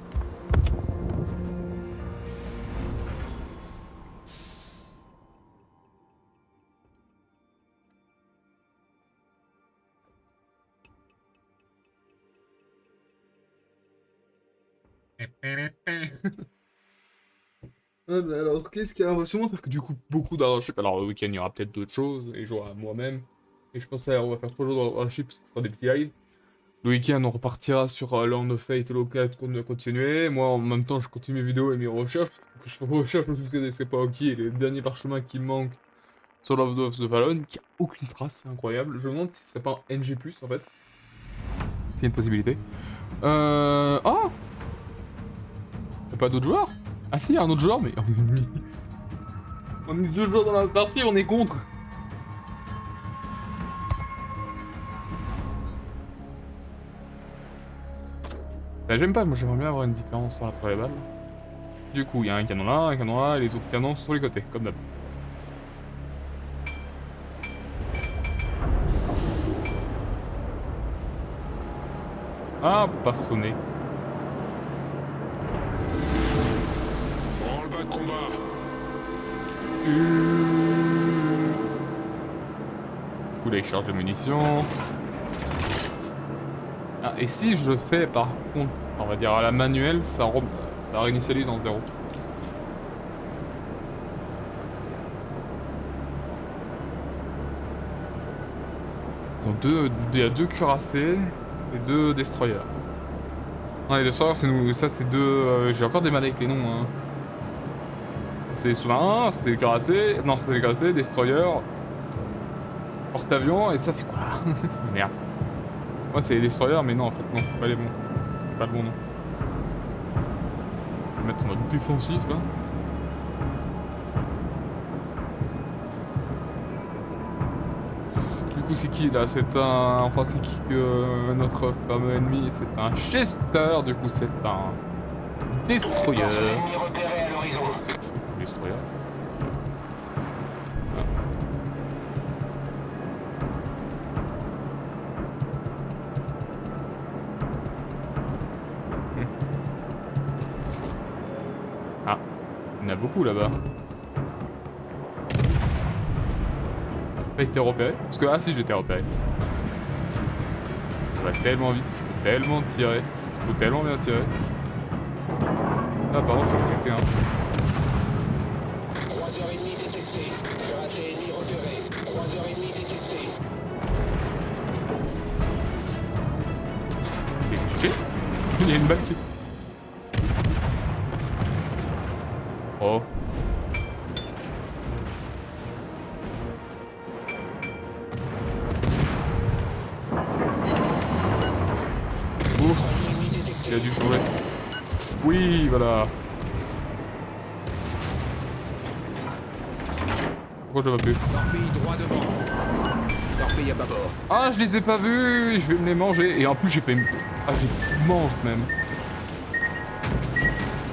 Ah bah alors, qu'est-ce qu'il y a? On va sûrement faire que du coup beaucoup d'Airship. Alors, le week-end, il y aura peut-être d'autres choses, et j'aurai moi-même. Et je pense on va faire 3 jours d'Airship parce que ce sera des petits lives. Le week-end, on repartira sur Land of Fate et Locate qu'on a continué. Moi, en même temps, je continue mes vidéos et mes recherches. Parce que je recherche le soutien des Sepaoki et les derniers parchemins qui me manquent sur Love of the Vallon, qui a aucune trace, c'est incroyable. Je me demande si ce serait pas un NG+, en fait. C'est une possibilité. Oh! Y'a pas d'autres joueurs? Ah si, y a un autre joueur, mais on est 2 joueurs dans la partie, on est contre. Bah, j'aime pas, moi j'aimerais bien avoir une différence sur la balle. Du coup, il y a un canon là, et les autres canons sont sur les côtés, comme d'hab. Ah, paf sonné. Branle-bas de combat. Du coup là il charge de munitions. Ah, et si je le fais par contre, on va dire à la manuelle, ça réinitialise en 0. Il y a 2 cuirassés et 2 destroyers. Non, les destroyers c'est nous, ça c'est 2... j'ai encore des mal avec les noms. Hein. C'est sous-marin, c'est cuirassé, non c'est les cuirassés, destroyer, porte-avions, et ça c'est quoi? Merde. Moi c'est les destroyers, mais non en fait non, c'est pas les bons. C'est pas le bon nom. Je vais mettre en mode défensif là. Du coup c'est qui là? C'est un... Enfin c'est qui que notre fameux ennemi? C'est un Chester, du coup c'est un destroyer. Destroyer. Ah, il y en a beaucoup là-bas. Pas été repéré? Parce que, ah si, j'ai été repéré. Ça va tellement vite, il faut tellement tirer. Il faut tellement bien tirer. Ah, pardon, j'ai détecté un. Croiseur ennemi détecté. Cuirassé ennemi repéré. Croiseur ennemi détecté. Il est touché. Il y a une balle qui... Oh. Ouf. Il a dû jouer. Oui, voilà. Pourquoi je vois plus? Torpille droit devant. Torpille à bâbord. Ah, je les ai pas vus. Je vais me les manger. Et en plus, j'ai fait... Ah, j'ai mange même.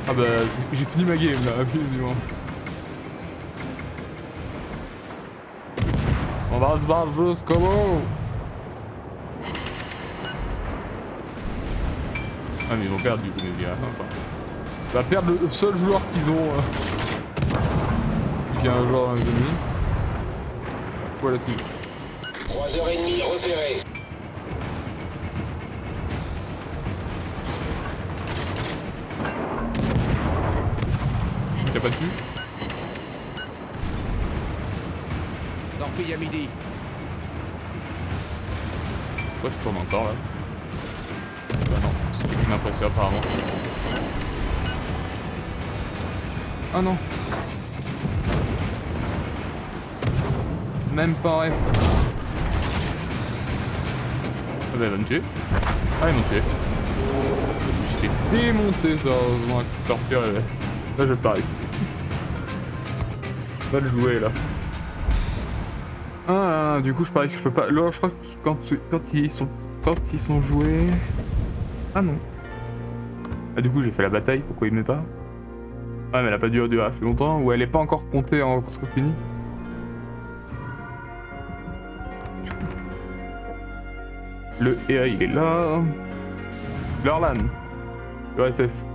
Ah bah, j'ai fini ma game là, quasiment. On va se battre jusqu'au bout. Ah mais ils vont perdre du coup les gars, enfin. On va perdre le seul joueur qu'ils ont. Qui est un joueur dans les ennemis. Voilà, c'est... Croiseur ennemi repéré. T'as pas dessus? Torpille à midi. Pourquoi je tourne encore là? Bah non, c'était qui m'impressionne apparemment. Ah non. Même pas rêve. Ah bah il va me tuer. Ah ils m'ont tué. Je me suis fait démonter sérieusement avec le torpille. Là je vais pas rester. Pas le jouer là. Ah du coup je parie que je peux pas. Là je crois que quand ils sont joués. Ah non. Ah du coup j'ai fait la bataille, pourquoi il met pas? Ah mais elle a pas duré assez longtemps, ou elle est pas encore comptée en construction finie. Le EA il est là. Lurlan. l'OSS.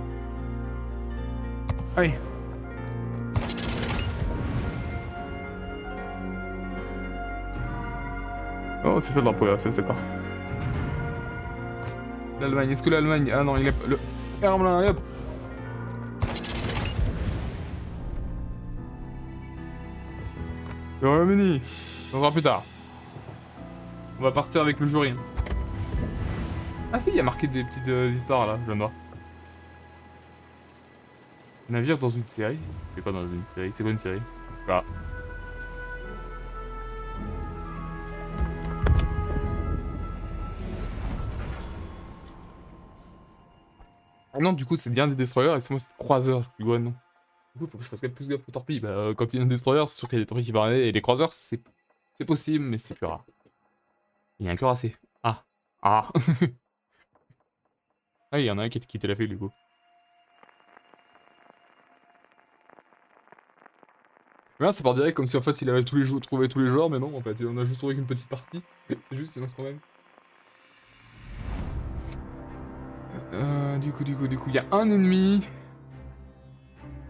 Allez. Oh c'est ça de l'emploi, c'est d'accord. L'Allemagne, est-ce que l'Allemagne... Ah non, il est... Le Hermelin, allez hop. Le Royaume-Uni, on verra plus tard. On va partir avec le jury. Ah si, il y a marqué des petites histoires là, je viens de voir. Navire dans une série. C'est quoi dans une série? C'est quoi une série? Voilà. Ah non, du coup, c'est bien des destroyers et c'est moi, c'est croiseurs. Du coup, non. Du coup, faut que je fasse quand même plus gaffe aux torpilles. Bah, quand il y a un destroyer, c'est sûr qu'il y a des torpilles qui vont arriver et les croiseurs, c'est possible, mais c'est plus rare. Il y a un cuirassé. Ah. Ah. Ah, il y en a un qui a quitté la file, du coup. Là, ça part direct comme si en fait il avait tous les trouvé tous les joueurs, mais non, en fait, on a juste trouvé qu'une petite partie. C'est juste, c'est notre problème. Du coup, il y a un ennemi.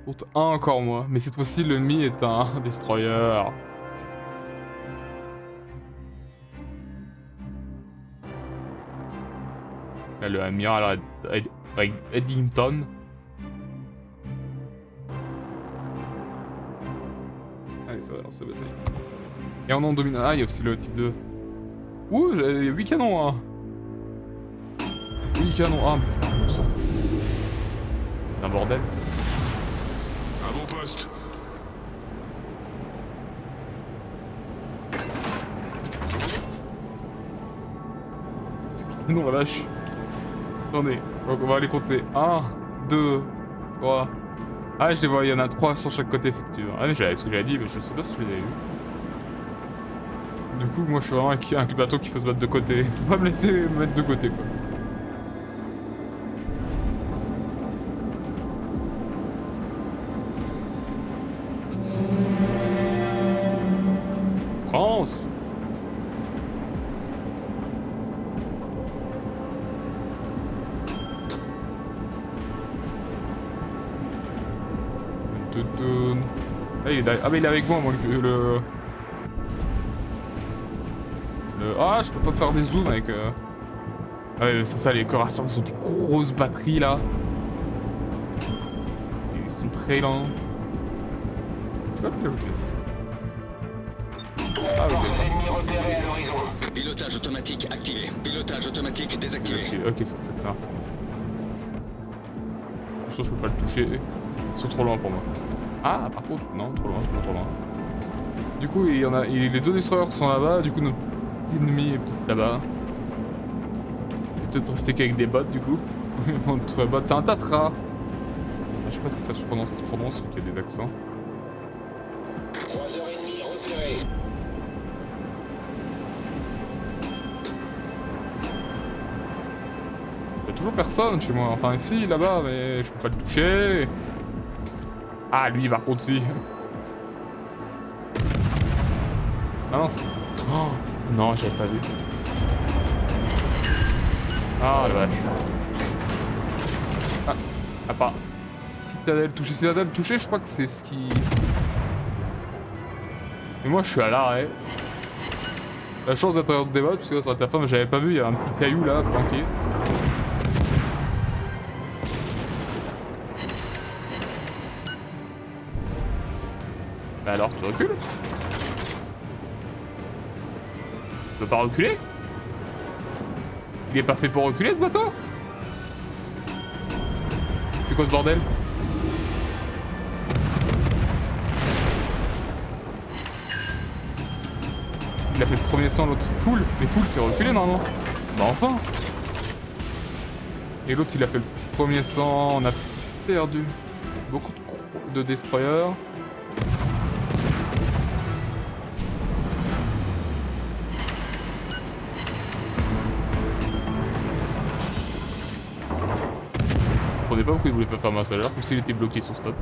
Contre un encore moi, mais cette fois-ci l'ennemi est un destroyer. Là, le amiral Eddington. Allez, ça va lancer la bataille. Et on en domine. Ah, il y a aussi le type 2. Ouh, j'ai 8 canons, hein. 8 canons. Ah, putain, le centre. C'est un bordel. À vos postes. Non, la vache. Attendez, donc on va les compter. 1, 2, 3. Ah, je les vois, il y en a 3 sur chaque côté, effectivement. Ah, mais ce que j'avais dit, mais je sais pas si je les avais vus. Du coup, moi je suis vraiment un bateau qui faut se battre de côté. Faut pas me laisser me mettre de côté, quoi. France. Ah, ah mais il est avec moi, Ah, je peux pas faire des zooms avec... Ah ouais, c'est ça, les cuirasseurs, ils ont des grosses batteries, là. Ils sont très lents. Tu vas piloter. Ah, oui. Forces ennemies repérées à l'horizon. Pilotage automatique activé. Pilotage automatique désactivé. Ok, c'est pour ça que ça. Sûr, je peux pas le toucher. Ils sont trop loin pour moi. Ah, par contre, non, trop loin, c'est pas trop loin. Du coup, il y en a, les deux destroyers sont là-bas, du coup, notre ennemi est peut-être là-bas. Peut-être rester qu'avec des bots, du coup. Notre bot, c'est un Tatra. Je sais pas si ça se prononce, ou qu'il y a des accents. Croiseurs ennemis repérés. Il y a toujours personne chez moi, enfin ici, là-bas, mais je peux pas le toucher. Ah, lui, par contre, si. Ah non, c'est... Oh, non, j'avais pas vu. Ah, la vache. Ah, pas. Citadelle touchée, je crois que c'est ce qui... Et moi, je suis à l'arrêt. La chance d'être à des bots, parce que là, sur ta femme, j'avais pas vu, il y a un petit caillou là, planqué. Bah alors, tu recules? Tu peux pas reculer? Il est pas fait pour reculer, ce bateau? C'est quoi ce bordel? Il a fait le premier sang, l'autre full. Mais full, c'est reculé, normalement. Bah enfin. Et l'autre, il a fait le premier sang. On a perdu beaucoup de destroyers. comprenais pas pourquoi il voulait pas faire massage, comme s'il était bloqué sur stop.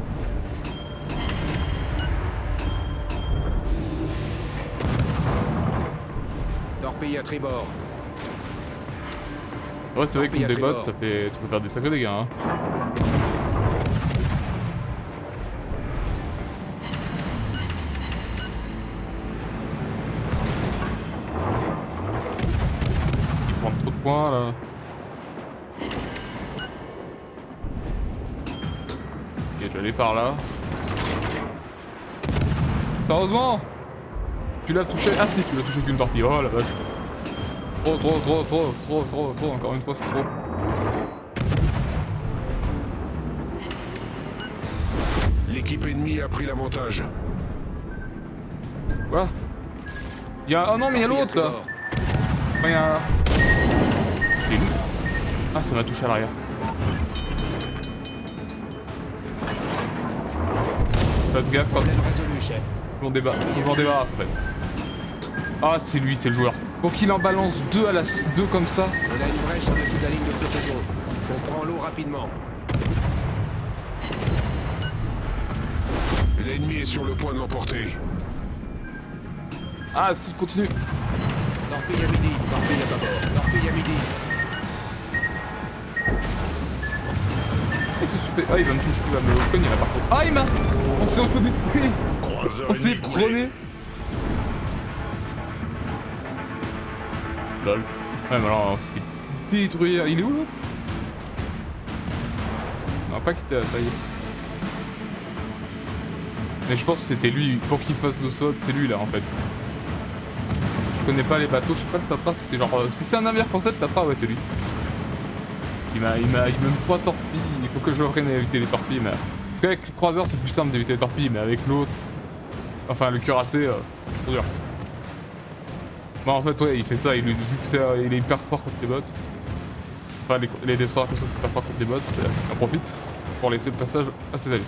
Torpille à tribord. Ouais, c'est vrai que Torpille à contre des bots, tribord. ça peut faire des sacrés dégâts. Hein. Il prend trop de points là. Ok, je vais aller par là. Sérieusement? Tu l'as touché? Ah si, tu l'as touché qu'une torpille. Oh la vache. Trop, encore une fois c'est trop. L'équipe ennemie a pris l'avantage. Quoi? Oh non mais y'a l'autre là. Oh, y'a... Il est où? Ah ça m'a touché à l'arrière. Fasse gaffe quand Problème résolu, chef. je m'en débarrasse en fait. Ah c'est lui, c'est le joueur. Pour qu'il en balance deux comme ça. On a une brèche en dessous de la ligne de flottaison. On prend l'eau rapidement. L'ennemi est sur le point de l'emporter. Ah si, continue. Torpille à midi. Torpille à bâbord. Torpille à midi. Il se souffle. Ah il va me toucher, il va me cogner là par contre. Ah il m'a... On s'est auto-détruit. Croiseur On s'est ennemi coulé. prôné. Lol. Ouais mais alors on s'est fait détruire. Il est où l'autre? Non pas quitté la taille. Mais je pense que c'était lui, pour qu'il fasse le saut, c'est lui là en fait. Je connais pas les bateaux, je sais pas le Tatra, c'est genre... si c'est un navire français, le Tatra, ouais c'est lui. Parce qu'il m'a même 3 torpilles, il faut que je apprenne à éviter les torpilles, mais... Parce qu'avec le croiseur c'est plus simple d'éviter les torpilles, mais avec l'autre... Enfin le cuirassé, c'est trop dur. Bon en fait ouais, il fait ça, vu que il est hyper fort contre les bots. Enfin les destroyers comme ça c'est pas fort contre les bots, on en profite pour laisser le passage à ses alliés.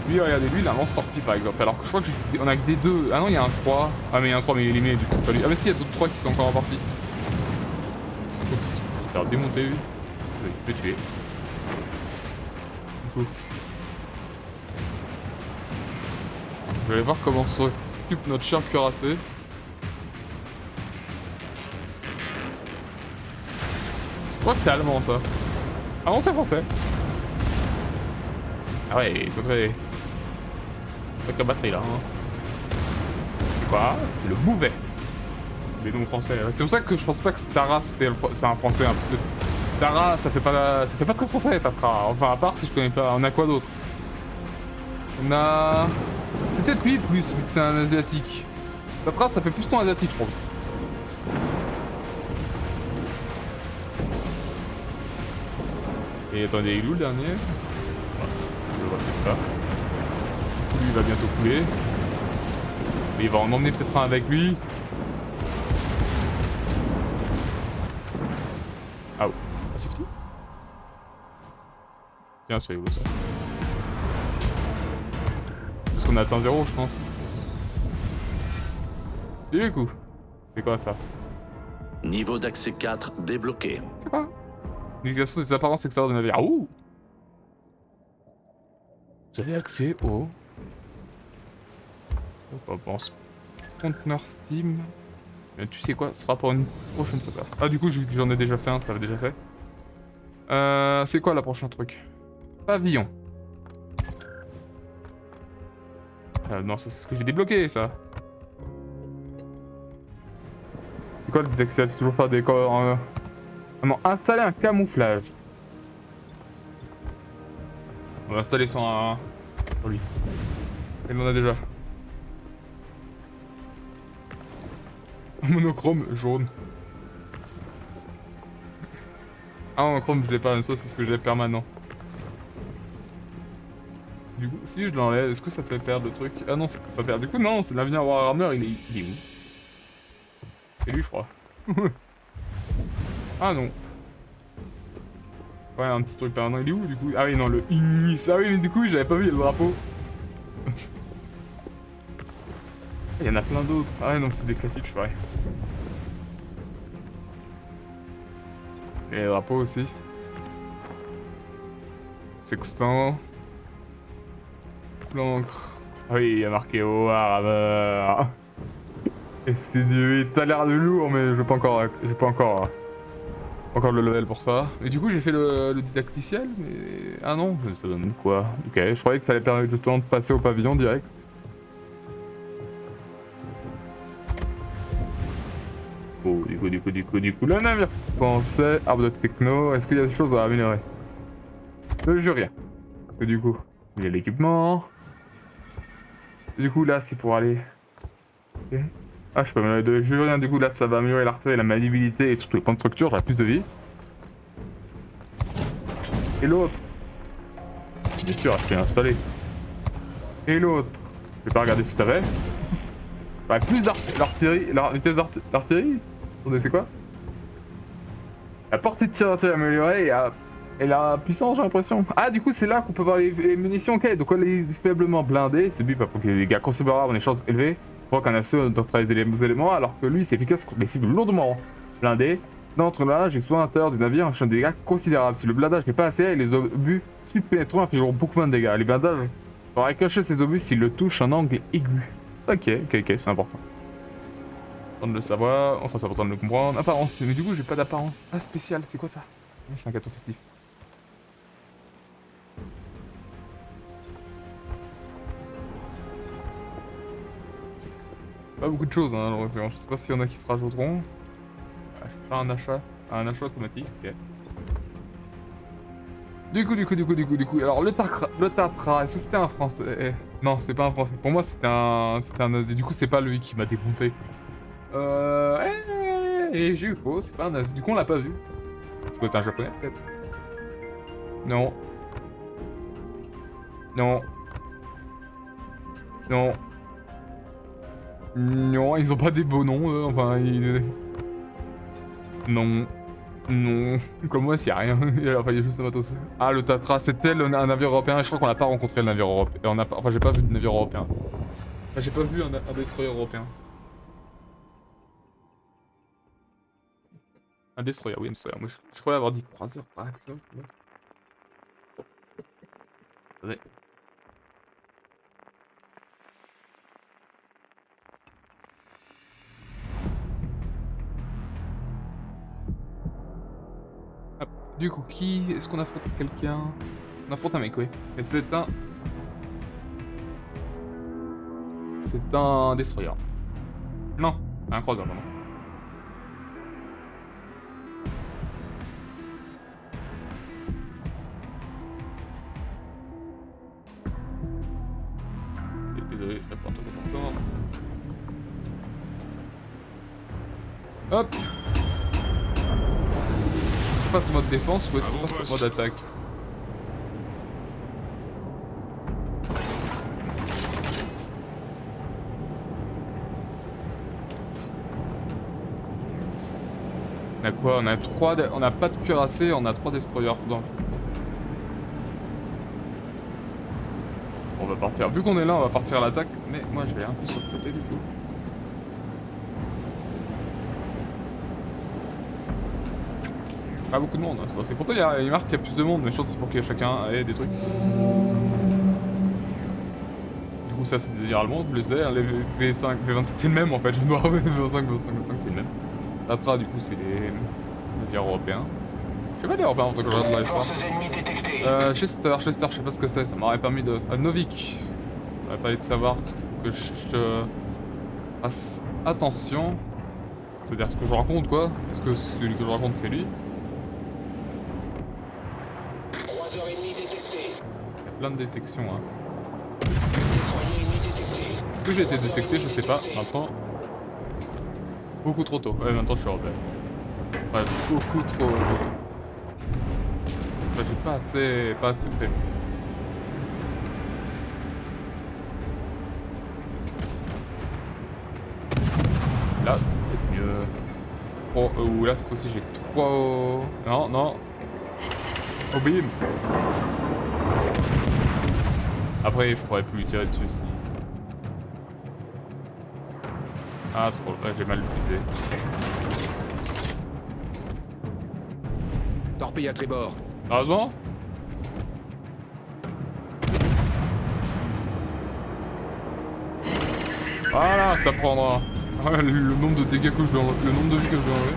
Lui, regardez, lui, il a un lance-torpille par exemple. Alors que je crois qu'on a que des 2. Ah non, il y a un 3. Ah, mais il y a un 3, mais il est éliminé, du coup, c'est pas lui. Ah, mais si, il y a d'autres 3 qui sont encore en partie. Donc, il se peut faire démonter lui. Il se fait tuer. Du coup. Je vais aller voir comment s'occupe notre cher cuirassé. Je crois que c'est allemand ça. Ah non, c'est français. Ah ouais, ils sont très... Avec la batterie là. Hein. C'est quoi? C'est le Bouvet. Les noms français. C'est pour ça que je pense pas que Tara c'est un français. Hein, parce que Tara ça fait pas très français Tara. Enfin à part si je connais pas. On a quoi d'autre? On a... C'est peut-être lui plus vu que c'est un asiatique. Tara ça fait plus ton asiatique je trouve. Et attendez, il est où le dernier? Je le vois peut-être pas. Lui il va bientôt couler. Mais il va en emmener peut-être un avec lui. Ah oh. Ah c'est fini. Tiens c'est où ça? Parce qu'on a atteint 0 je pense. Du coup. C'est quoi ça? Niveau d'accès 4 débloqué. C'est quoi? Négation des apparences extérieures de navire. Ah ouh! Vous avez accès au... On pense. Conteneur Steam. Mais tu sais quoi? Ce sera pour une prochaine fois. Ah du coup j'en ai déjà fait un, ça l'avait déjà fait. C'est quoi la prochaine truc? Pavillon. Non ça c'est ce que j'ai débloqué ça. C'est quoi le accès? C'est toujours faire des... Ah non, installer un camouflage. On va installer sur lui. Il en a déjà. Monochrome jaune. Ah monochrome je l'ai pas, même ça c'est ce que j'ai permanent. Du coup si je l'enlève, est-ce que ça fait perdre le truc? Ah non ça fait pas perdre. Du coup non, c'est l'avenir Warhammer, il est où? C'est lui je crois. Ah non. Ouais, un petit truc permanent. Il est où du coup? Ah oui, non, le INIS. Ah oui, mais du coup, j'avais pas vu le drapeau. Il y en a plein d'autres. Ah ouais, non, c'est des classiques, je parie. Et les drapeaux aussi. Sextant. L'encre. Ah oui, il y a marqué Warhammer. Et c'est du 8. Ça a l'air de lourd, mais j'ai pas encore le level pour ça. Et du coup, j'ai fait le didacticiel, mais... Ah non, ça donne quoi? Ok, je croyais que ça allait permettre justement de passer au pavillon direct. Oh, du coup, le navire français, arbre de techno, est-ce qu'il y a des choses à améliorer? Le jurien. Parce que du coup, il y a l'équipement. Du coup, là, c'est pour aller... Ok. Ah, je peux améliorer de jurien, du coup, là, ça va améliorer l'artillerie, la maniabilité et surtout les points de structure, j'aurai plus de vie. Et l'autre? Bien sûr, je l'ai installé. Et l'autre? Je vais pas regarder si ça va. Bah, plus l'artillerie, la vitesse d'artillerie. Attendez, c'est quoi? La portée de tir d'artillerie améliorée et la puissance, j'ai l'impression. Ah, du coup, c'est là qu'on peut voir les munitions. Ok, donc elle est faiblement blindée. C'est but pour qu'il y ait des dégâts considérables en des chances élevées. Pour qu'un assaut neutralise les éléments, alors que lui, c'est efficace contre les cibles lourdement blindées. D'entre là, j'explose l'intérieur du navire en des dégâts considérables. Si le blindage n'est pas assez haut, les obus subpénétrants infligeront beaucoup moins de dégâts. Les blindages pourraient cacher ces obus s'ils le touchent un angle aigu. Ok, c'est important. Important de le savoir, enfin c'est important de le comprendre. Apparence, mais du coup j'ai pas d'apparence. Ah, spécial, c'est quoi ça? C'est un gâteau festif. Pas beaucoup de choses, hein, alors, je sais pas s'il y en a qui se rajouteront. Je ferai un achat automatique, ok. Du coup, alors le Tatra, est-ce que c'était un français? Non, c'était pas un français. Pour moi, c'était un nazi. Du coup, c'est pas lui qui m'a démonté. Et j'ai eu faux, c'est pas un nazi. Du coup, on l'a pas vu. Ça doit être un japonais, peut-être. Non. Non. Non. Non, ils ont pas des beaux noms, eux. Enfin, Non. Non, comme moi, c'est rien. Enfin, il y a juste un bateau. Ah, le Tatra, c'était un navire européen. Je crois qu'on n'a pas rencontré le navire européen. Enfin, j'ai pas vu de navire européen. Enfin, j'ai pas vu un destroyer européen. Un destroyer, oui, un destroyer. Moi, je croyais avoir dit croiseur, par exemple. Attendez. Du coup, est-ce qu'on affronte quelqu'un? On affronte un mec, oui. Et c'est un destroyer. Non, un croiseur, pardon. Désolé, je n'apprends pas encore. Hop! Est-ce qu'on passe en mode défense ou est-ce qu'on passe en mode attaque? On a quoi? On a pas de cuirassé, on a 3 destroyers dedans. On va partir. Vu qu'on est là, on va partir à l'attaque, mais moi je vais un peu sur le côté du coup. Pas beaucoup de monde, hein. C'est pourtant il marque qu'il y a plus de monde, mais je pense que c'est pour que chacun ait des trucs. Du coup ça c'est des allemands, je les ai, hein, les V5, V25 c'est le même en fait, je me rappelle, V25, V25 c'est le même. L'Atra du coup c'est les navires européens. Je sais pas les européens en tant que je regarde l'histoire. Chester, je sais pas ce que c'est, ça m'aurait permis de... Novik, ça m'aurait permis de savoir ce qu'il faut que je fasse attention. C'est-à-dire ce que je raconte quoi, est-ce que celui que je raconte c'est lui? Plein de détections, hein. Est-ce que j'ai été détecté? Je sais pas. Maintenant. Beaucoup trop tôt. Ouais, maintenant je suis rebelle. Ouais, beaucoup trop. Bah, j'ai pas assez prévu. Là, c'est peut-être mieux. Oh, ou là, cette fois-ci, j'ai 3. Non, non. Oh bim. Après, je pourrais plus lui tirer dessus. Ah, c'est trop... Ouais, j'ai mal utilisé. Torpille à tribord. Heureusement. Voilà, ça t'apprendra. Le nombre de dégâts que je dois enlever, le nombre de vies que je dois enlever.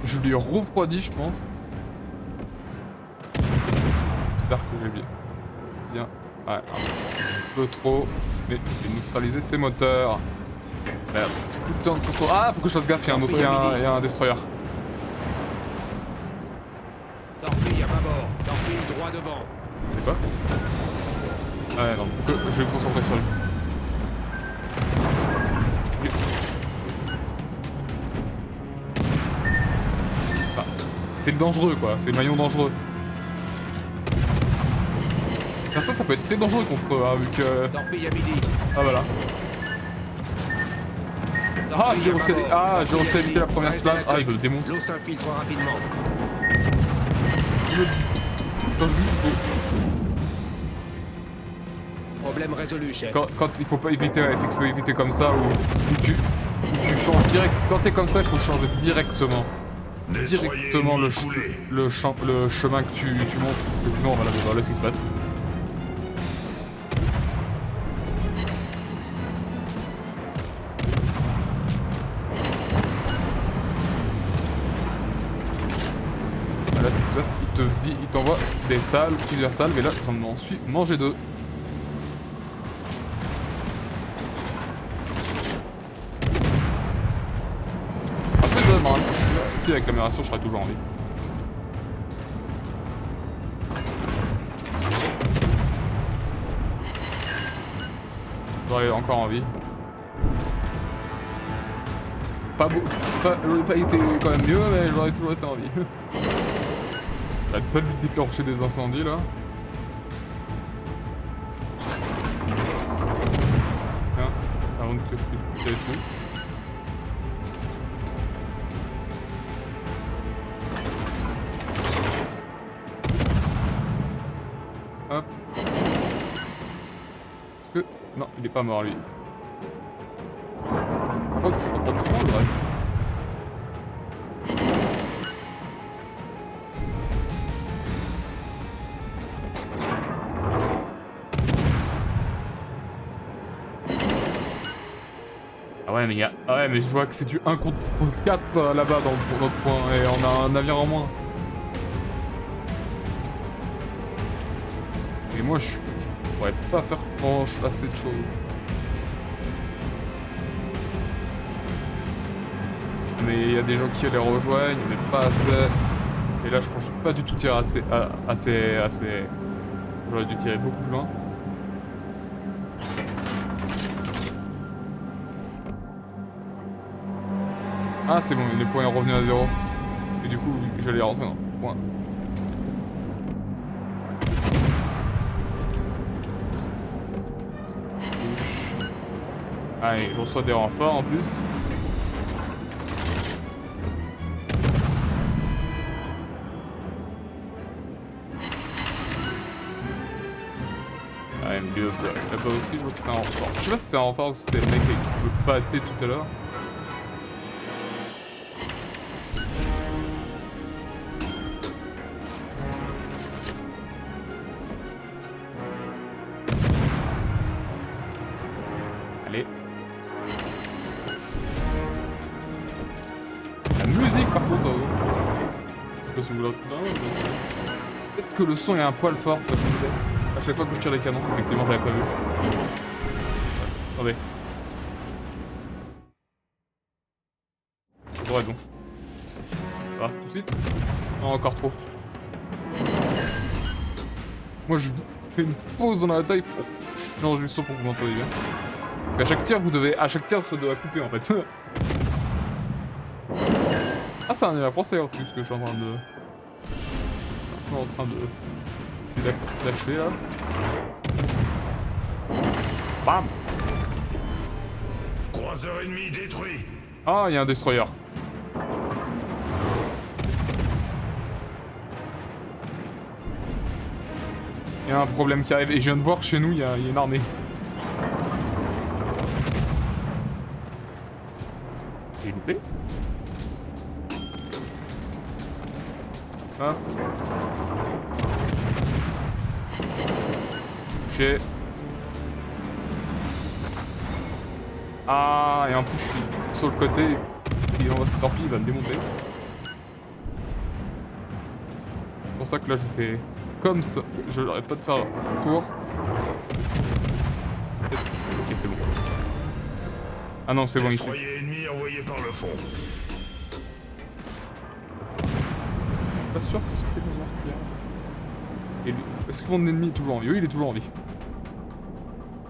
Je lui ai refroidi, je pense. J'espère que j'ai bien. Bien. Ouais, un peu trop. Mais j'ai neutralisé ses moteurs. Merde, c'est plus le temps de construire. Ah, faut que je fasse gaffe, il y a un moteur, il y a un destroyer. Torpille à bâbord. Torpille droit devant. C'est quoi? Ouais, non, faut que je vais me concentrer sur lui. Ah, c'est le dangereux quoi, c'est le maillon dangereux. Ah, ça peut être très dangereux contre eux, hein, vu que... Torpille à midi. Ah voilà. Ah, j'ai réussi à éviter la première slam. Ah, il me le démonte. L'eau s'infiltre rapidement. Problème résolu, chef. Quand il faut pas éviter, ouais, il faut éviter comme ça, ou tu changes direct. Quand t'es comme ça, il faut changer directement. Directement le chemin que tu montes, parce que sinon on va voir ce qui se passe. Là, ce qui se passe, il t'envoie des salles, plusieurs salles, mais là, j'en suis mangé deux. Après, je sais pas si avec l'amélioration, je serai toujours en vie. J'aurais encore en vie. J'aurais pas été quand même mieux, mais j'aurais toujours été en vie. J'arrête pas de lui déclencher des incendies là. Tiens, avant que je puisse tirer dessus. Hop. Est-ce que... Non, il est pas mort lui. Par contre, c'est pas pour tout le monde, ouais. Ah ouais, mais y a... Ah ouais, mais je vois que c'est du 1 contre 4 là-bas dans notre point, et on a un navire en moins. Et moi, je pourrais pas faire assez de choses. Mais il y a des gens qui les rejoignent, mais pas assez. Et là, je pense que je peux pas du tout tirer assez. J'aurais dû tirer beaucoup plus loin. Ah, c'est bon, les points est revenu à 0. Et du coup, j'allais rentrer dans le point. Allez, je reçois des renforts en plus. Ouais, mais là-bas aussi, je vois que c'est un renfort. Je sais pas si c'est un renfort ou si c'est le mec qui peut pâter tout à l'heure. Allez. La musique par contre. Je sais pas si vous l'entendez. Peut-être que le son est un poil fort, faut à chaque fois que je tire les canons, effectivement j'avais pas vu. Ouais. Attendez. Ça devrait être bon. Ça reste tout de suite. Non, encore trop. Moi je fais une pause dans la taille pour changer le son pour que vous m'entendez bien. Parce qu'à chaque tir, ça doit couper en fait. Ah, c'est un navire français en plus que je suis en train de... essayer d'achever là. Bam! Croiseur ennemi détruit. Ah, il y a un destroyer. Il y a un problème qui arrive. Et je viens de voir chez nous, il y a une armée. J'ai loupé. Hop. Touché. Ah, et en plus je suis sur le côté. S'il envoie ses torpilles, il va me démonter. C'est pour ça que là je fais comme ça. Je n'arrête pas de faire un tour. Ok, c'est bon. Ah non, c'est bon ici. Destroyer ennemi envoyé par le fond. Je suis pas sûr que c'était nos artilleurs. Et lui, est-ce que mon ennemi est toujours en vie? Oui, il est toujours en vie.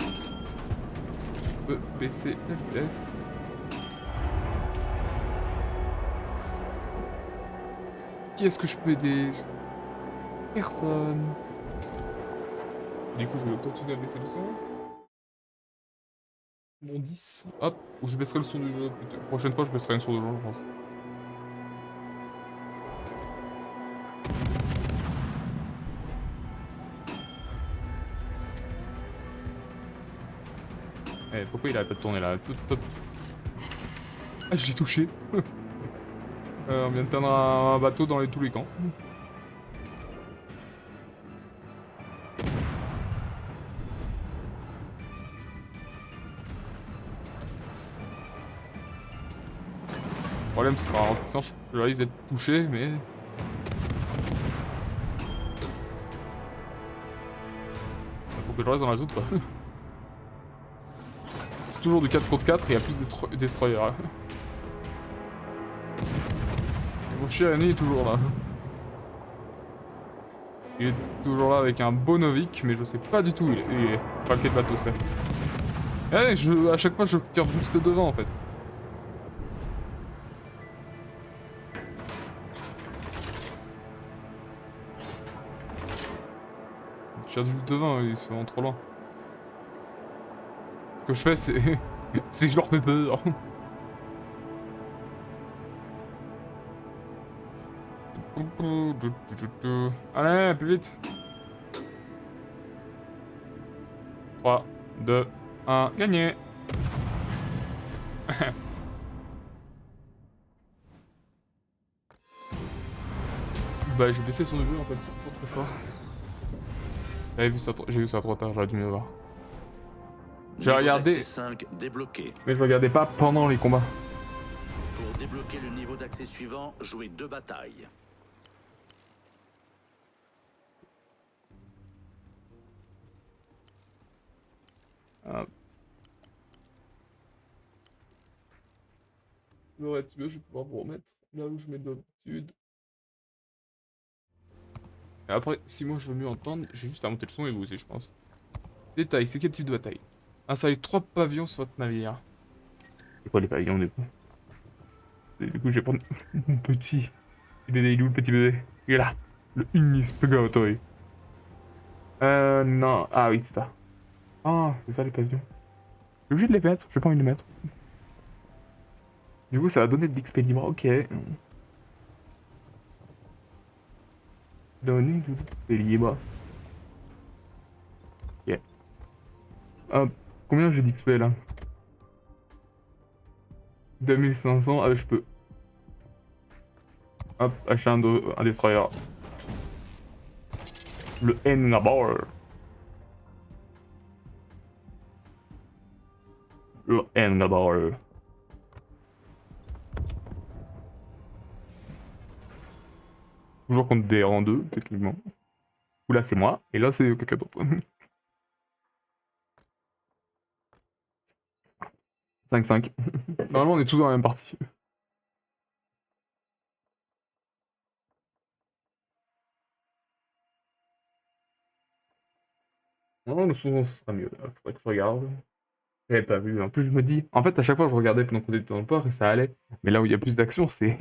Je peux baisser la vitesse. Qui est-ce que je peux aider? Personne. Du coup, je vais continuer à baisser le son. Bon 10. Hop. Ou je baisserai le son du jeu. Plutôt. La prochaine fois, je baisserai le son du jeu, je pense. Eh, pourquoi il a pas de tourner là? Top. Ah, je l'ai touché. On vient de teindre un bateau dans tous les camps. Le problème, c'est qu'en ralentissant, je risque d'être touché, mais... Faut que je reste dans la zone, quoi. C'est toujours du 4 contre 4 et il y a plus de destroyers. Mon chien est toujours là. Il est toujours là avec un beau Novik, mais je sais pas du tout il est... Enfin, quel bateau c'est. Eh, à chaque fois, je tire juste devant, en fait. Je tire juste devant, ils sont trop loin. Ce que je fais, c'est... c'est que je leur fais peur. Allez, plus vite. 3, 2, 1, gagné. Bah, j'ai baissé son jeu en fait, c'est pas trop fort. J'ai vu ça trop tard, j'aurais dû mieux voir. J'ai Niveau regardé, d'accès 5 débloqué. mais je regardais pas pendant les combats. Pour débloquer le niveau d'accès suivant, jouez 2 batailles. Ah. Ça aurait été mieux, je vais pouvoir vous remettre là où je mets d'habitude. Et après, si moi je veux mieux entendre, j'ai juste à monter le son et vous aussi, je pense. Détail, c'est quel type de bataille? Installez 3 pavillons sur votre navire. C'est quoi les pavillons du coup? Et du coup, je vais prendre mon petit bébé. Il est où le petit bébé? Il est là. Le Innispegatoy. Non. Ah oui, c'est ça. Ah, c'est ça les pavillons. Je suis obligé de les mettre, j'ai pas envie de les mettre. Du coup, ça va donner de l'XP libre, ok. Donner de l'XP libre. Ok. Hop, combien j'ai d'XP là? 2500, ah je peux. Hop, acheter un destroyer. Le Engabar. Le Engabar. Toujours contre des rangs 2, techniquement. Ou là c'est moi, et là c'est quelqu'un d'autre. 5-5. Normalement on est tous dans la même partie. Non, le son sera mieux, là. Faudrait que je regarde. J'avais pas vu. En plus je me dis... En fait à chaque fois je regardais pendant qu'on était dans le port et ça allait. Mais là où il y a plus d'action c'est...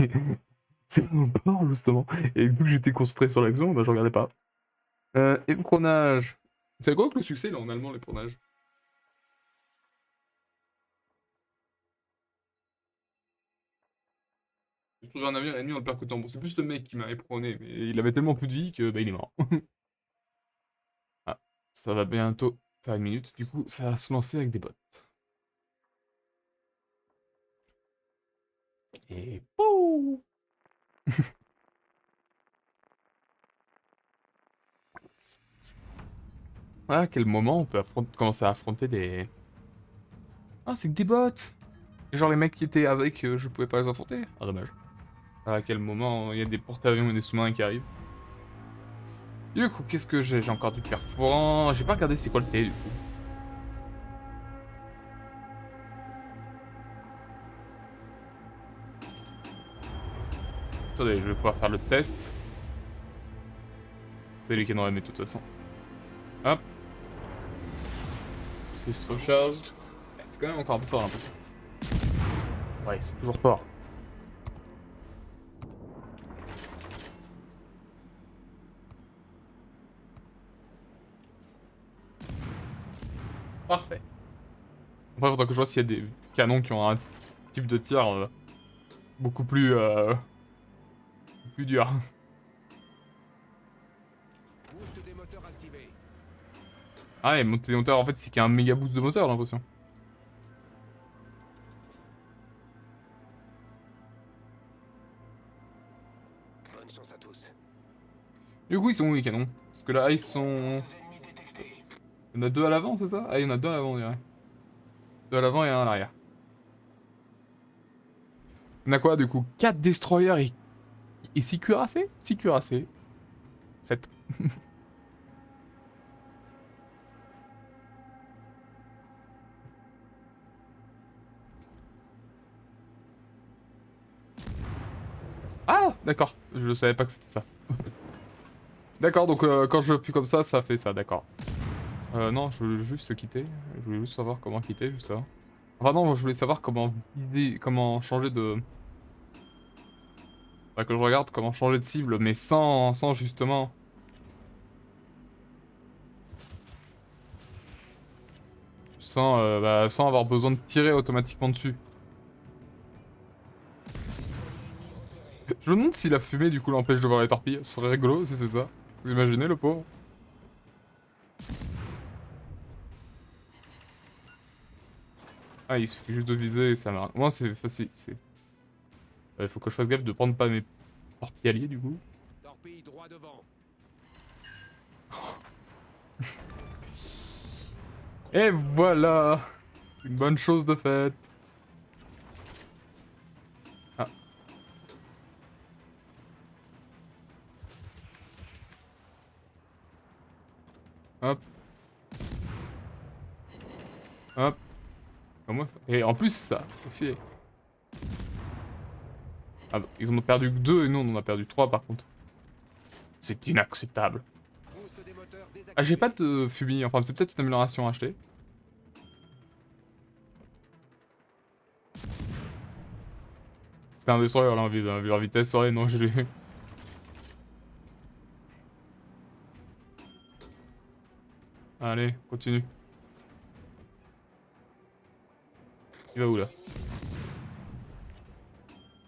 c'est dans le port justement. Et vu que j'étais concentré sur l'action, bah je regardais pas. Éperonage. C'est quoi que le succès là en allemand l'éperonage? J'ai trouvé un navire ennemi en le percutant. Bon, c'est plus le mec qui m'a éperonné, mais il avait tellement plus de vie que bah il est mort. Ça va bientôt faire 1 minute. Du coup, ça va se lancer avec des bots. Et pouh. Ah, à quel moment on peut commencer à affronter des... Ah, c'est que des bots. Et genre les mecs qui étaient avec, je pouvais pas les affronter. Ah, dommage. À quel moment il y a des porte-avions et des sous-marins qui arrivent. Du coup, qu'est-ce que j'ai? J'ai encore du perforant. J'ai pas regardé c'est quoi le T, du coup. Attendez, je vais pouvoir faire le test. C'est lui qui en aurait mis de toute façon. Hop. C'est se recharge. C'est quand même encore un peu fort, l'impression. Ouais, c'est toujours fort. Parfait. Après, il faudra que je vois s'il y a des canons qui ont un type de tir beaucoup plus dur. Boost des moteurs activé. Ah, et monter des moteurs, en fait, c'est qu'il y a un méga boost de moteur, j'ai l'impression. Bonne chance à tous. Du coup, ils sont où les canons? Parce que là, ils sont... Il y en a 2 à l'avant, c'est ça? Ah, il y en a 2 à l'avant, on dirait. 2 à l'avant et 1 à l'arrière. On a quoi, du coup? 4 destroyers et 6 cuirassés? 6 cuirassés. 7. Ah, d'accord. Je savais pas que c'était ça. D'accord, donc quand je appuie comme ça fait ça, d'accord. Non, je voulais juste quitter. Je voulais juste savoir comment quitter, juste avant. Enfin non, je voulais savoir comment viser, comment changer de... Enfin, que je regarde comment changer de cible, mais sans justement... sans avoir besoin de tirer automatiquement dessus. Je me demande si la fumée, du coup, l'empêche de voir les torpilles. Ce serait rigolo si c'est ça. Vous imaginez, le pauvre? Ah, il suffit juste de viser et ça marche. Moi, c'est facile. Il faut que je fasse gaffe de prendre pas mes torpilles alliés, du coup. Torpille droit devant. Et voilà! Une bonne chose de faite. Ah. Hop. Hop. Comment ça... Et en plus, ça aussi. Ah bah, ils en ont perdu que 2 et nous on en a perdu 3 par contre. C'est inacceptable. Boost des moteurs désactivé. Ah, j'ai pas de fumier, enfin c'est peut-être une amélioration à acheter. C'était un destroyer là, vu leur vitesse, ouais, non, je l'ai. Allez, continue. Il va où là?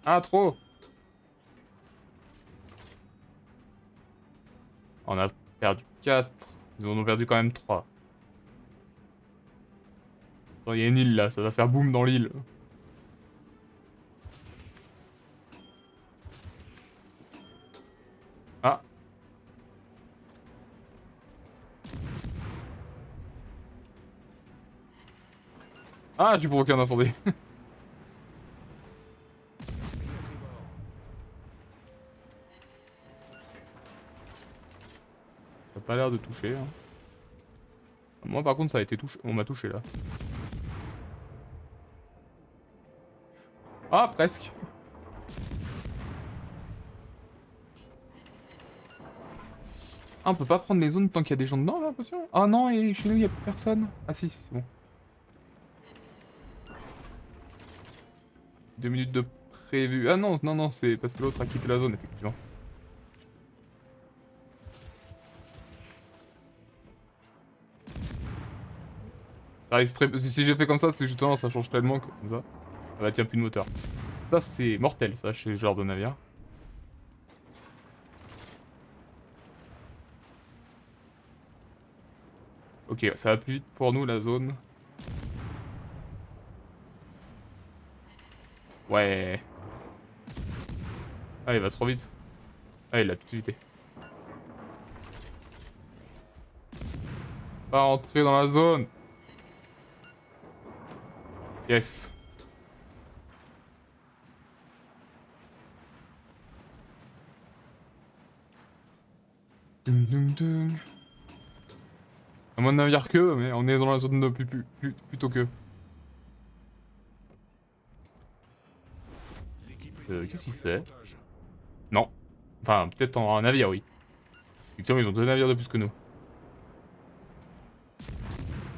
Ah, trop! On a perdu 4. Ils en ont perdu quand même 3. Il y a une île là, ça va faire boum dans l'île. Ah. Ah, j'ai provoqué un incendie. Ça a pas l'air de toucher. Hein. Moi par contre ça a été touché. On m'a touché là. Ah, presque. Ah, on peut pas prendre les zones tant qu'il y a des gens dedans, j'ai l'impression. Ah non, et chez nous, il y a plus personne. Ah si, c'est bon. 2 minutes de prévu. Ah non, non, non, c'est parce que l'autre a quitté la zone, effectivement. Ça risque très... Si j'ai fait comme ça, c'est justement, ça change tellement que comme ça. Ah bah tiens, plus de moteur. Ça, c'est mortel, ça, chez ce genre de navire. Ok, ça va plus vite pour nous la zone. Ouais. Ah, il va trop vite. Ah, il a tout évité. Pas rentrer dans la zone. Yes. Dum dum dum. À moins de navire que, mais on est dans la zone de plutôt que. Qu'est-ce qu'il fait? Non. Enfin, peut-être en un navire, oui. Effectivement, ils ont 2 navires de plus que nous.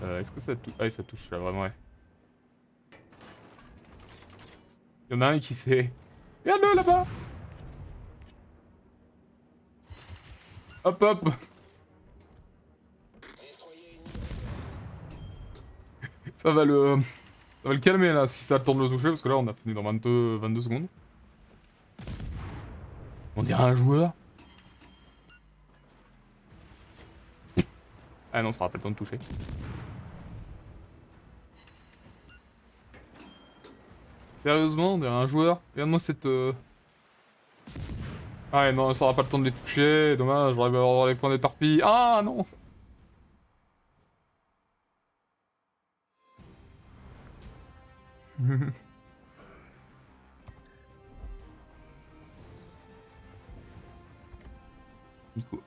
Est-ce que ça touche? Ah, ça touche là, vraiment, ouais. Il y en a un qui s'est... Regarde-le là-bas! Hop hop! Ça va le... Ça va le calmer là, si ça a le temps de le toucher, parce que là on a fini dans 22 secondes. On dirait un joueur. Ah non, ça aura pas le temps de toucher. Sérieusement, on dirait un joueur. Regarde-moi cette... Ah ouais, non, ça aura pas le temps de les toucher. Dommage, j'aurais pu avoir les points des torpilles. Ah non!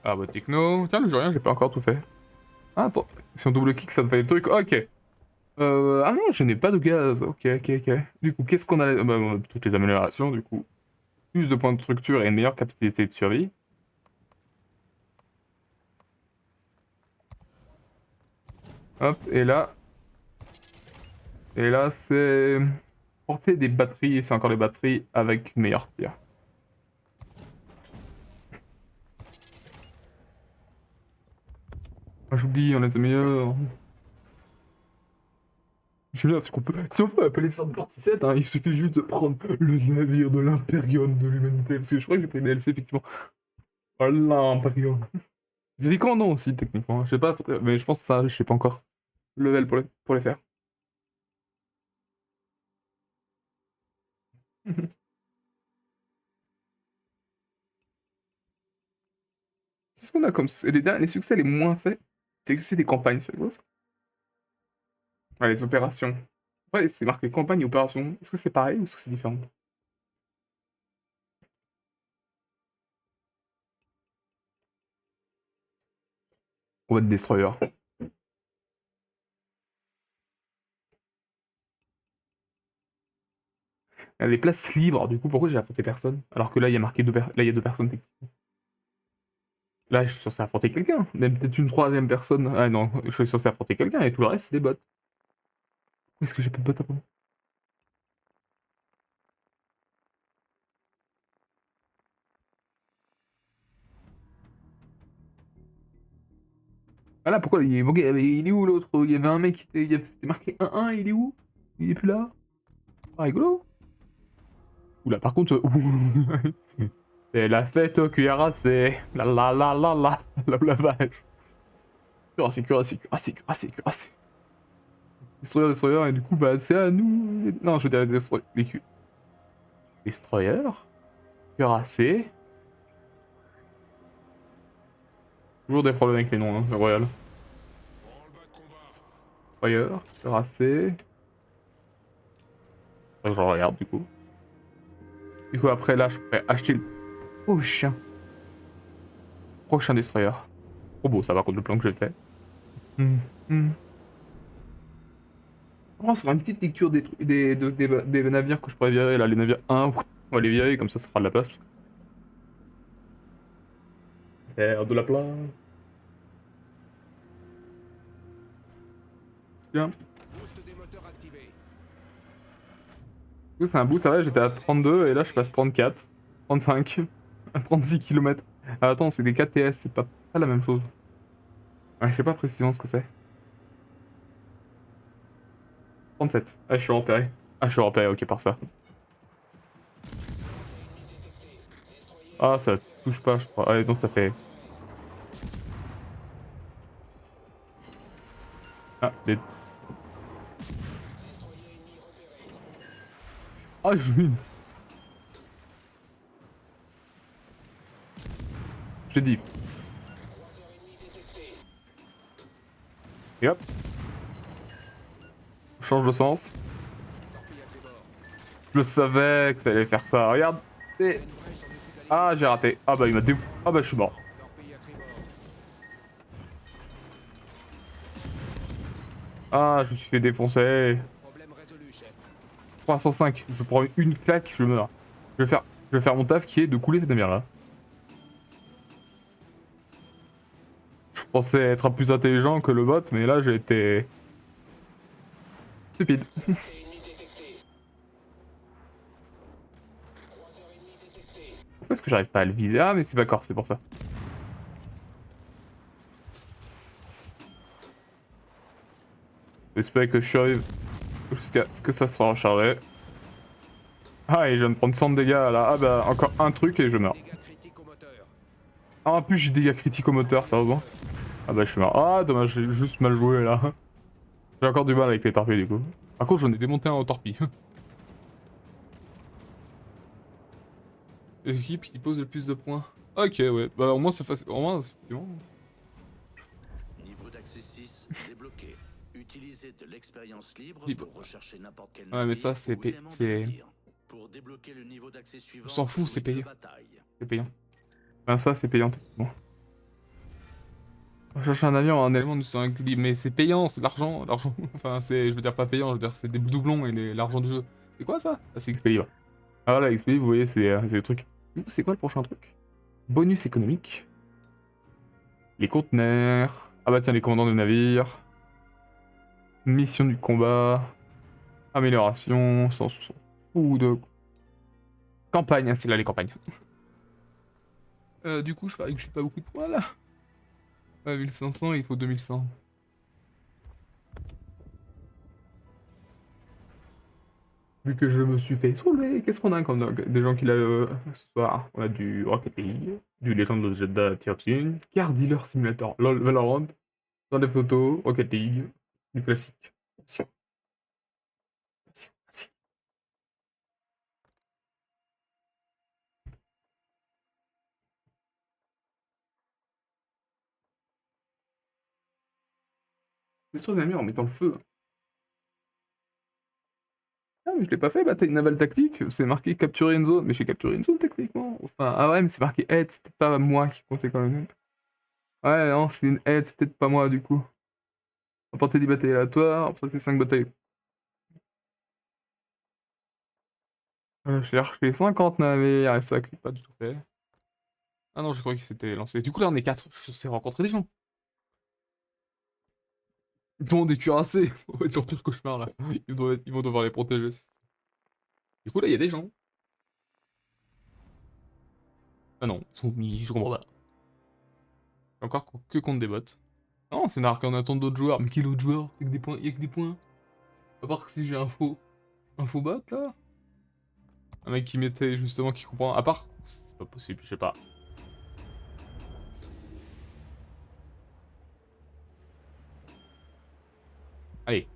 Ah bah techno. Tiens, le rien, j'ai pas encore tout fait. Ah, attends, si on double clic, ça me fait des trucs. Ok. Ah non, je n'ai pas de gaz. Ok, ok, ok. Du coup, qu'est-ce qu'on a... Bah, toutes les améliorations, du coup. Plus de points de structure et une meilleure capacité de survie. Hop, et là... Et là, c'est... Porter des batteries, c'est encore des batteries avec une meilleure tir. Ah, j'oublie, on a des meilleurs. Julien, c'est qu'on peut... Si on peut appeler ça de partie 7, hein, il suffit juste de prendre le navire de l'Imperium de l'humanité. Parce que je crois que j'ai pris le DLC, effectivement. Oh, l'Imperium. J'ai des commandants aussi, techniquement. Je sais pas, mais je pense que ça, je sais pas encore. Le level pour les faire. Qu'est-ce qu'on a comme... Les succès les moins faits, c'est des campagnes, c'est rigolo ça. Ouais, les opérations. Ouais, c'est marqué campagne et opération. Est-ce que c'est pareil ou est-ce que c'est différent? On va être destroyer. Il y a des places libres, du coup, pourquoi j'ai affronté personne? Alors que là, il y a marqué là, il y a 2 personnes techniquement. Là, je suis censé affronter quelqu'un. Même peut-être une 3e personne. Ah non, je suis censé affronter quelqu'un et tout le reste, c'est des bots. Où est-ce que j'ai pas de bots après? Ah là, pourquoi il est où l'autre? Il y avait un mec qui était, il y avait marqué 1-1, il est où? Il est plus là? Ah, rigolo. Oula, par contre... c'est la fête au cuillère, c'est... La la la la la... La vache. Cuirassé, cuirassé, cuirassé, cuirassé, cuirassé. Destroyer, destroyer, et du coup, bah, c'est à nous... Non, je veux dire les Destroyer. Cuirassé. Toujours des problèmes avec les noms, hein, le Royal. Destroyer, cuirassé. Je regarde, du coup. Du coup, après, là, je pourrais acheter le prochain. Prochain Destroyer. Trop beau, ça, par contre, le plan que j'ai fait. On sera une petite lecture des navires que je pourrais virer. Là, les navires 1, on va les virer, comme ça fera de la place. Faire de la place. Bien. Du coup, c'est un bout, ça va, j'étais à 32 et là je passe 34, 35, à 36 km. Ah, attends, c'est des 4 TS, c'est pas la même chose. Ouais, je sais pas précisément ce que c'est. 37. Ah, je suis repéré. Ah, je suis repéré, ok, par ça. Ah, ça touche pas, je crois. Ah, non, ça fait... Ah, les... Ah, je mine. J'ai dit. Et hop. Change de sens. Je savais que ça allait faire ça. Regarde. Et... Ah, j'ai raté. Ah bah il m'a défou. Ah bah je suis mort. Ah, je me suis fait défoncer. 305. Je prends une claque, je meurs. Je vais faire mon taf qui est de couler cette navire là. Je pensais être plus intelligent que le bot, mais là j'ai été... stupide. Pourquoi est-ce que j'arrive pas à le viser? Ah mais c'est pas corps, c'est pour ça. J'espère que je survive jusqu'à ce que ça soit rechargé. Ah et je viens de prendre 100 de dégâts là. Ah bah encore un truc et je meurs. Ah en plus j'ai des dégâts critiques au moteur, sérieusement. Ah bah je suis mort. Ah dommage, j'ai juste mal joué là. J'ai encore du mal avec les torpilles du coup. Par contre j'en ai démonté un au torpille. L'équipe qui pose le plus de points. Ok ouais, bah au moins c'est facile. Au moins effectivement. Niveau d'accès 6 débloqué. Utilisez de l'expérience libre Libre. pour rechercher n'importe quel Ouais mais ça c'est Pour débloquer le niveau d'accès suivant, on s'en fout, c'est jouez de payant. bataille. C'est payant. Enfin ça c'est payant. Bon. On cherche un avion, un élément de un clip, mais c'est payant, c'est de l'argent, l'argent. Enfin c'est, je veux dire pas payant, je veux dire c'est des doublons et l'argent du jeu. C'est quoi ça? Ah c'est XP libre. Ah voilà XP libre, vous voyez c'est le truc. C'est quoi le prochain truc? Bonus économique. Les conteneurs. Ah bah tiens les commandants de navires. Mission du combat. Amélioration, s'en fout de... Campagne, hein, c'est là les campagnes. Du coup je parie que j'ai pas beaucoup de points là. 1500, il faut 2100. Vu que je me suis fait soulever, qu'est-ce qu'on a comme des gens qui l'a ce soir? On a du Rocket League, du Legend of Zelda Tears of the Car Dealer Simulator, LOL Valorant, Grand Theft Auto, Rocket League, du classique. Détruire des navires en mettant le feu. Ah mais je l'ai pas fait, bataille navale tactique, c'est marqué capturer une zone, mais j'ai capturé une zone techniquement. Enfin, ah ouais mais c'est marqué aide, c'était pas moi qui comptais quand même. Ouais non, c'est une aide, c'est peut-être pas moi du coup. Emporter 10 batailles aléatoires, emporter 5 batailles. Je cherche les 50 navires, et ça clique pas du tout fait. Ah non, je croyais que c'était lancé. Du coup là on est 4, je suis censé rencontrer des gens. Bon, des cuirassés, on va être leur pire cauchemar là. Ils vont devoir les protéger. Du coup là il y a des gens. Ah non, je comprends pas. Encore que contre des bots. Non, c'est narqué en attend d'autres joueurs. Mais quel autre joueur? C'est que des points, il y a que des points. À part que si j'ai un faux bot là. Un mec qui mettait justement qui comprend. À part, c'est pas possible, je sais pas. Allez.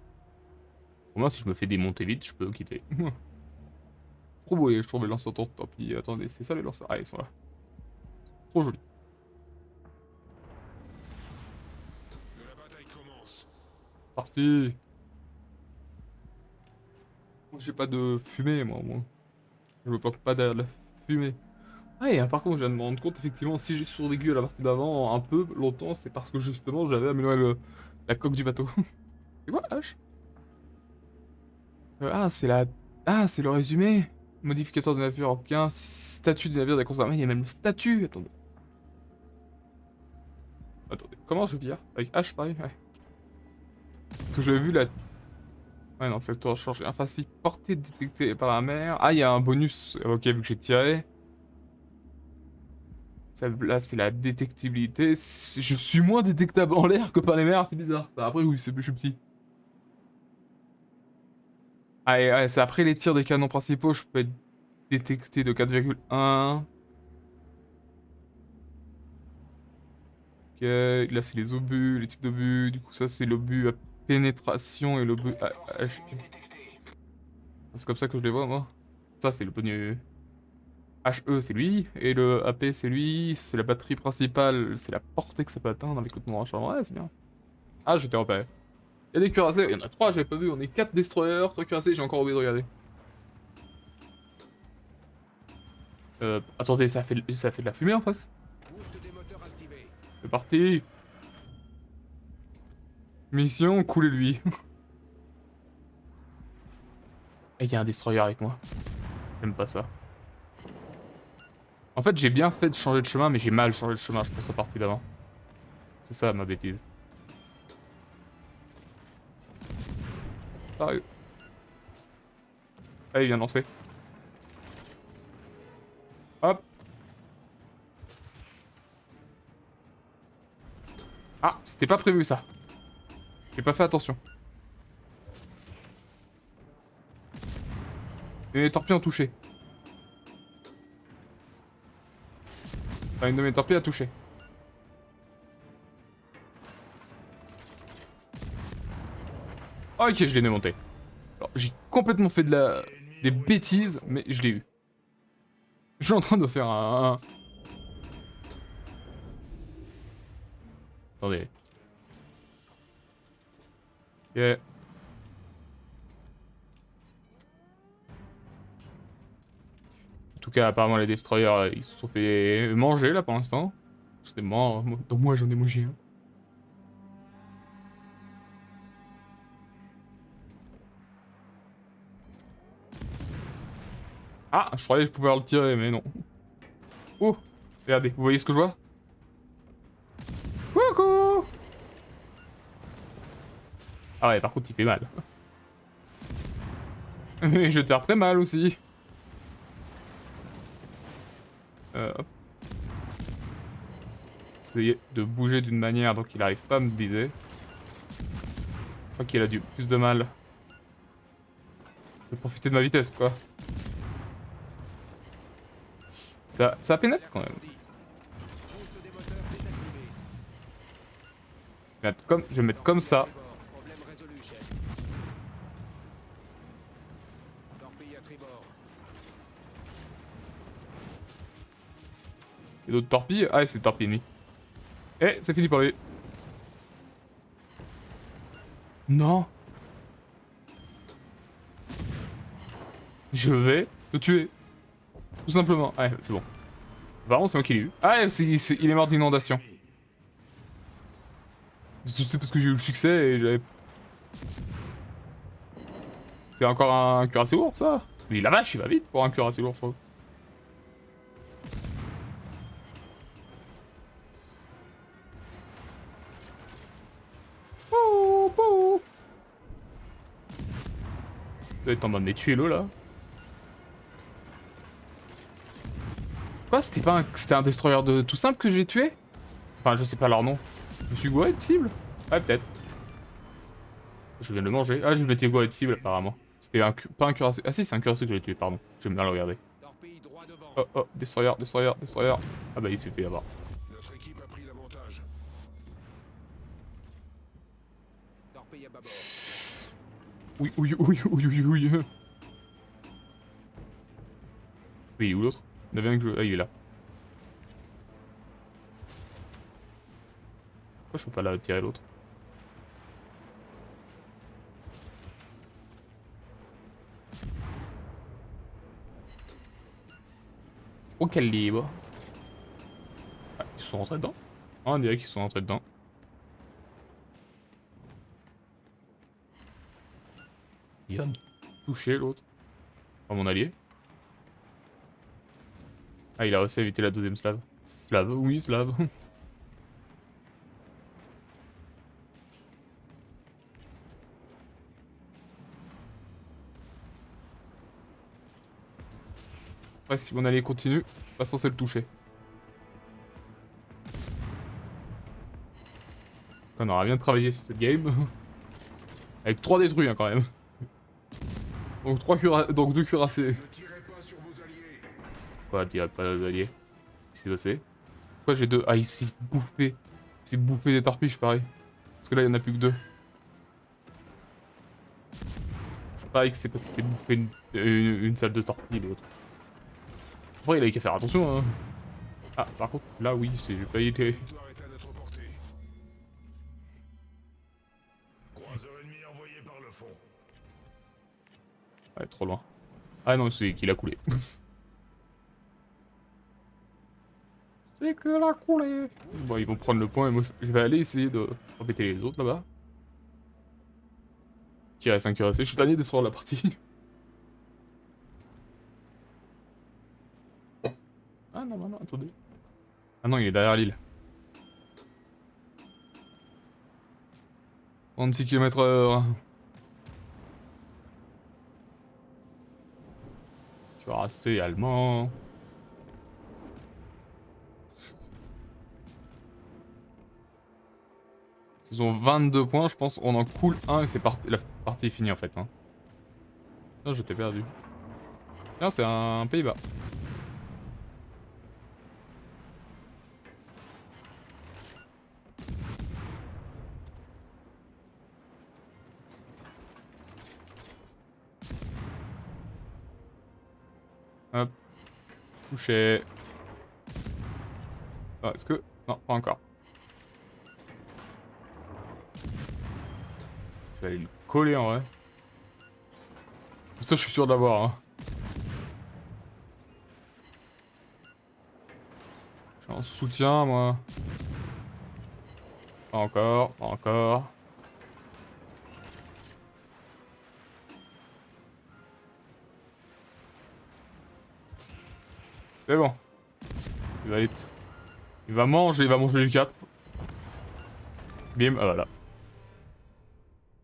Au moins si je me fais démonter vite, je peux quitter. Trop beau, je trouve les lanceurs tant pis. Attendez, c'est ça les lanceurs? Ah, ils sont là. Trop joli. La bataille commence. Parti. J'ai pas de fumée, moi, au moins. Je me planque pas derrière la fumée. Ah, et par contre, je viens de me rendre compte, effectivement, si j'ai survécu à la partie d'avant un peu longtemps, c'est parce que justement, j'avais amélioré la coque du bateau. C'est quoi, H? Ah, c'est la... Ah, c'est le résumé. Modificateur de navire, aucun. Statut du navire de la course armée, il y a même le statut. Attendez. Attendez, comment je vire? Avec H, pareil? Ouais. Parce que j'avais vu la... Ouais, non, c'est tout changé. Enfin, si portée détectée par la mer... Ah, il y a un bonus. Ok, vu que j'ai tiré. Ça, là, c'est la détectabilité. Je suis moins détectable en l'air que par les mers, c'est bizarre. Enfin, après, oui, je suis petit. Ah, et, ouais, c'est après les tirs des canons principaux, je peux être détecté de 4,1. Ok, là, c'est les obus, les types d'obus. Du coup, ça, c'est l'obus pénétration et le... C'est comme ça que je les vois, moi. Ça, c'est le bonus... HE, c'est lui. Et le AP, c'est lui. C'est la batterie principale. C'est la portée que ça peut atteindre avec le mon chambre. Ouais, c'est bien. Ah, j'étais repéré. Il y a des cuirassés. Il y en a 3, j'avais pas vu. On est 4 destroyers, 3 cuirassés. J'ai encore oublié de regarder. Attendez, ça fait de la fumée en face. Boost des moteurs activé. C'est parti. Mission, coulez-lui. Et il y a un destroyer avec moi. J'aime pas ça. En fait, j'ai bien fait de changer de chemin, mais j'ai mal changé de chemin, je pense, à partir d'avant. C'est ça, ma bêtise. Sérieux. Ah, il vient de lancer. Hop. Ah, c'était pas prévu, ça. J'ai pas fait attention. Et les torpilles ont touché. Enfin, une de mes torpilles a touché. Ok, je l'ai démonté. Alors, j'ai complètement fait des bêtises, mais je l'ai eu. Je suis en train de faire un... Attendez. Ok. En tout cas, apparemment, les destroyers, ils se sont fait manger, là, pour l'instant. C'est mort. Donc moi, j'en ai mangé un. Ah, je croyais que je pouvais le tirer, mais non. Oh, regardez, vous voyez ce que je vois? Coucou! Ah ouais, par contre, il fait mal. Mais je tire très mal aussi. Hop. Essayer de bouger d'une manière donc il arrive pas à me viser. Je crois qu'il a du plus de mal. Je vais profiter de ma vitesse, quoi. Ça pénètre quand même. Boost des moteurs désactivé. Je vais mettre comme ça. Problème résolu, chef. Torpille à tribord. Et d'autres torpilles. Ah, c'est torpille ennemi. Eh, c'est fini pour lui. Non. Je vais le tuer. Tout simplement. Ouais, c'est bon. Apparemment, c'est moi qui l'ai eu. Ah, il est mort d'inondation. C'est parce que j'ai eu le succès et j'avais... C'est encore un cuirassé lourd, ça. Mais la vache, il va vite pour un cuirassé lourd, je trouve. Il doit être en mode mais tuez-le là. Quoi, c'était un destroyer de tout simple que j'ai tué? Enfin, je sais pas leur nom. Je me suis gouré de cible? Ouais, peut-être. Je viens de le manger. Ah, je m'étais gouré de cible apparemment. C'était pas un cuirassé. Ah si, c'est un cuirassé que j'ai tué, pardon. J'aime bien le regarder. Torpille droit devant. Oh, oh, destroyer, destroyer, destroyer. Ah bah il s'est fait avoir. Notre équipe a pris l'avantage. Torpille à bâbord. Oui, oui, oui, oui, oui, oui. Oui, il est où l'autre? Il y en avait un que je... Ah, il est là. Pourquoi je peux pas la tirer l'autre? Oh, quel libre. Ah, ils se sont rentrés dedans? Ah, on dirait qu'ils se sont rentrés dedans. Il va me toucher l'autre. Pas mon allié. Ah, il a réussi à éviter la deuxième slave. Slave, oui, slave. Ouais, si mon allié continue, c'est pas censé le toucher. On aura bien travaillé sur cette game. Avec 3 détruits, hein, quand même. Donc 2 cuirassés. Ne tirez pas sur vos alliés. Quoi, tirer pas les alliés? Qu'est-ce qui s'est passé? Pourquoi j'ai 2? Ah, il s'est bouffé. Il s'est bouffé des torpilles, pareil. Parce que là, il y en a plus que 2. pareil que c'est parce qu'il s'est bouffé une salle de torpille l'autre. Après, il avait qu'à faire attention, hein. Ah, par contre, là, oui, j'ai pas été... La victoire est à notre portée. Croiseur ennemi envoyé par le fond. Ouais, trop loin. Ah non, c'est qu'il a coulé. C'est que l'a coulé. Bon, ils vont prendre le point et moi, je vais aller essayer de embêter les autres, là-bas. Qui reste un cuirassé. Je suis tanné de la partie. Ah non, non, non, attendez. Ah non, il est derrière l'île. 36 km/h. Cuirassé allemand. Ils ont 22 points, je pense. On en coule un et c'est parti. La partie est finie en fait. Hein. Non, j'étais perdu. Non, c'est un Pays-Bas. Hop. Touché. Ah, est-ce que... Non, pas encore. Je vais aller le coller en vrai. Ça, je suis sûr de l'avoir. Hein. Je suis en soutien, moi. Pas encore, pas encore. C'est bon. Il va être... il va manger les 4. Bim, ah voilà.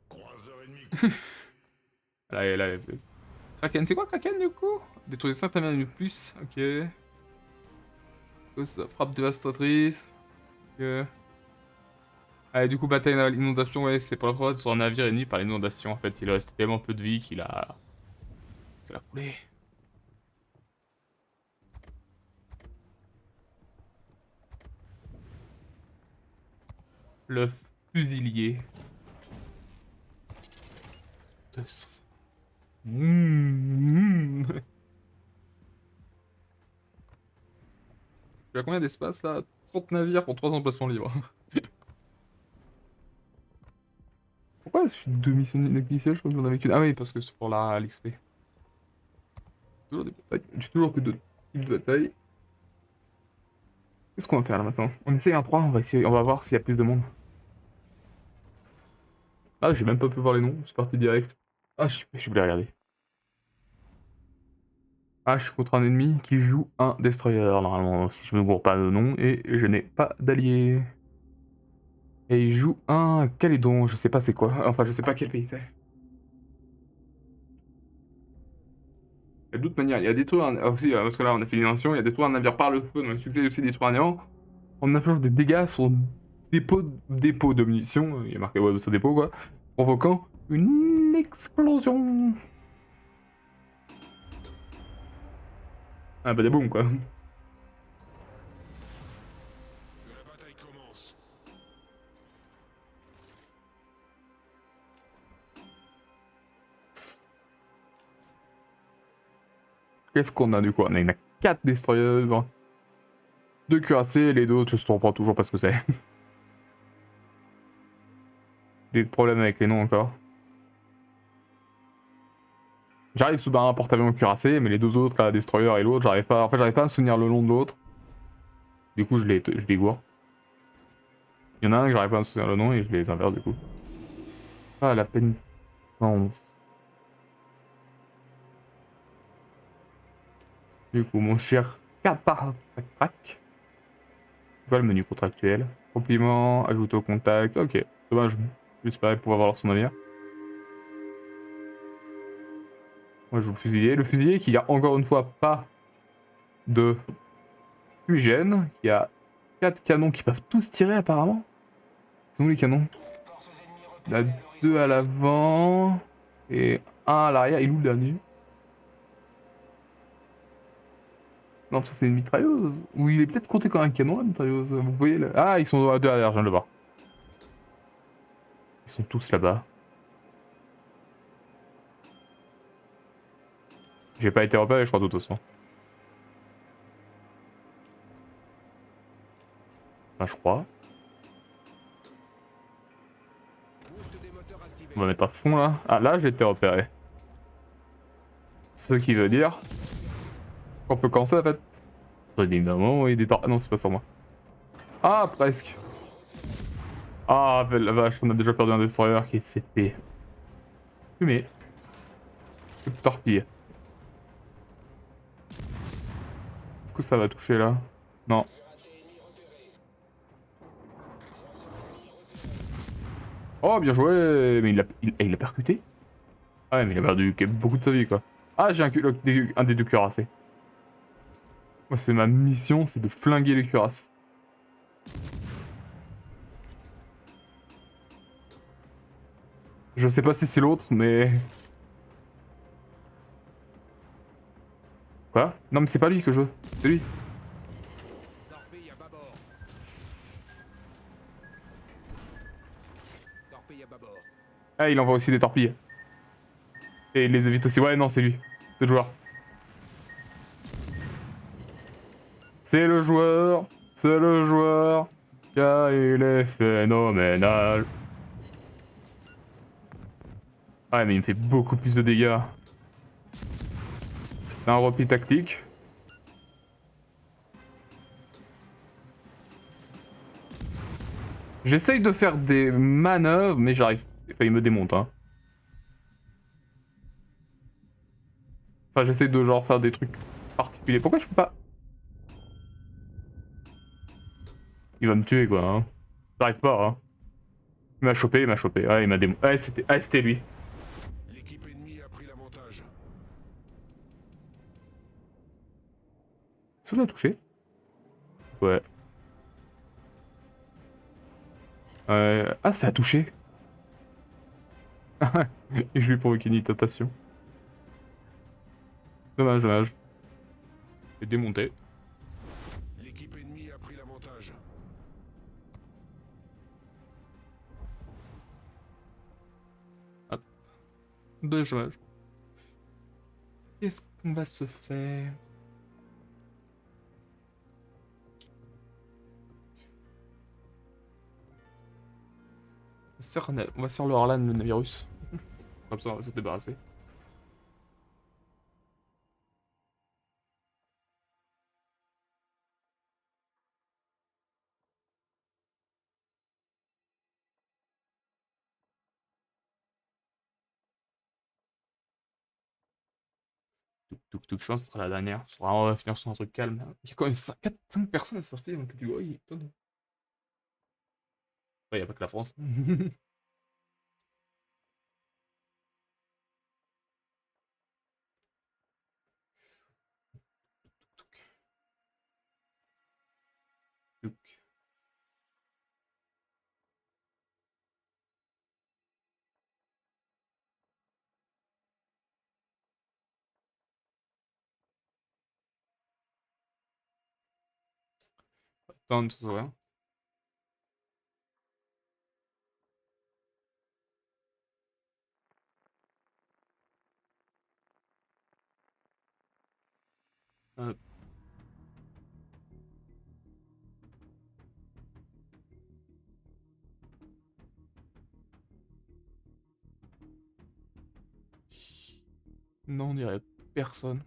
Croiseur ennemi. Là. Kraken, c'est quoi Kraken du coup? Détruire 5 de plus, ok. Frappe dévastatrice. Ok. Allez, du coup, bataille navale, inondation, ouais, c'est pour la première fois sur un navire ennemi par l'inondation. En fait, il reste tellement peu de vie qu'il a coulé. Le fusilier. 200. Tu as combien d'espace là? 30 navires pour 3 emplacements libres. Pourquoi je suis 2 missions initiales? Je crois que j'en avais qu'une. Ah oui, parce que c'est pour l'XP. Toujours des batailles. J'ai toujours que 2 types de batailles. Qu'est-ce qu'on va faire là maintenant? On essaye un 3, on va voir s'il y a plus de monde. Ah, j'ai même pas pu voir les noms, c'est parti direct. Ah, je voulais regarder. Ah, je suis contre un ennemi qui joue un destroyer, normalement, si je me gourre pas de nom, et je n'ai pas d'allié. Et il joue un Calédon, je sais pas c'est quoi, enfin je sais pas quel pays c'est. Il y a d'autres manières, il y a détruire un... Ah, aussi, parce que là on a fait l'invention, il y a détruire un navire par le feu, on a succès aussi détruire un néant. On inflige des dégâts sur dépôt de munitions, il y a marqué ouais, sur dépôt quoi, provoquant une explosion. Ah bah des boum quoi. La bataille commence. Qu'est-ce qu'on a du coup? On a 4 destroyers, 2 cuirassés, les deux autres je ne comprends toujours pas ce que c'est. Des problèmes avec les noms encore. J'arrive sous-marin porte-avions cuirassé, mais les deux autres, là, destroyer et l'autre, j'arrive pas. En fait, j'arrive pas à me souvenir le nom de l'autre. Du coup, je dégourde. Il y en a un que j'arrive pas à me souvenir le nom et je les inverse du coup. Ah, la peine. Non. Du coup, mon cher Catatrac. Voilà le menu contractuel. Compliment, ajouter au contact. Ok. Dommage. J'espérais pouvoir avoir son navire. Moi, je joue le fusilier. Le fusilier qui a encore une fois pas de fumigène. Qui a 4 canons qui peuvent tous tirer apparemment. C'est où les canons? Il y en a 2 à l'avant. Et 1 à l'arrière. Il est où le dernier? Non, ça c'est une mitrailleuse. Ou il est peut-être compté comme un canon la mitrailleuse. Vous voyez là. Ah, ils sont 2 à l'arrière, je viens de le voir. Ils sont tous là-bas. J'ai pas été repéré, je crois, de toute façon. Enfin, je crois. Boost des moteurs activé. On va mettre à fond là. Ah, là, j'ai été repéré. Ce qui veut dire qu'on peut commencer la fête. Évidemment, oui, des torts. Ah non, c'est pas sur moi. Ah, presque. Ah, la vache, on a déjà perdu un destroyer qui s'est fait fumer. Coup de torpille. Est-ce que ça va toucher là? Non. Oh, bien joué! Mais il a percuté? Ah ouais, mais il a perdu beaucoup de sa vie, quoi. Ah, j'ai un des deux cuirassés. Moi, c'est ma mission, c'est de flinguer les cuirasses. Je sais pas si c'est l'autre, mais... Quoi? Non, mais c'est pas lui que je veux. C'est lui. Torpille à bâbord. Torpille à bâbord. Ah, il envoie aussi des torpilles. Et il les évite aussi. Ouais, non, c'est lui. C'est le joueur. C'est le joueur. C'est le joueur. Car il est phénoménal. Ouais, mais il me fait beaucoup plus de dégâts. C'est un repli tactique. J'essaye de faire des manœuvres, mais j'arrive. Enfin, il me démonte, hein. Enfin, j'essaie de genre faire des trucs particuliers. Pourquoi je peux pas? Il va me tuer, quoi, hein. J'arrive pas, hein. Il m'a chopé, il m'a chopé. Ouais, il m'a démonté. Ouais, c'était lui. L'équipe ennemie a pris l'avantage. Ça a touché? Ouais. Ah, ça a touché. Et je lui ai provoqué une tentation. Dommage, dommage. J'ai démonté. L'équipe ennemie a pris l'avantage. Dommage. Qu'est-ce qu'on va se faire? On va se faire le Harlan, le Navirus. Comme ça, on va se débarrasser. Je pense que ce sera la dernière. On va finir sur un truc calme. Il y a quand même 5 personnes à sortir dans la catégorie. Étonnant. Ouais, il n'y a pas que la France. Attends, ne se rien. Non, on dirait personne.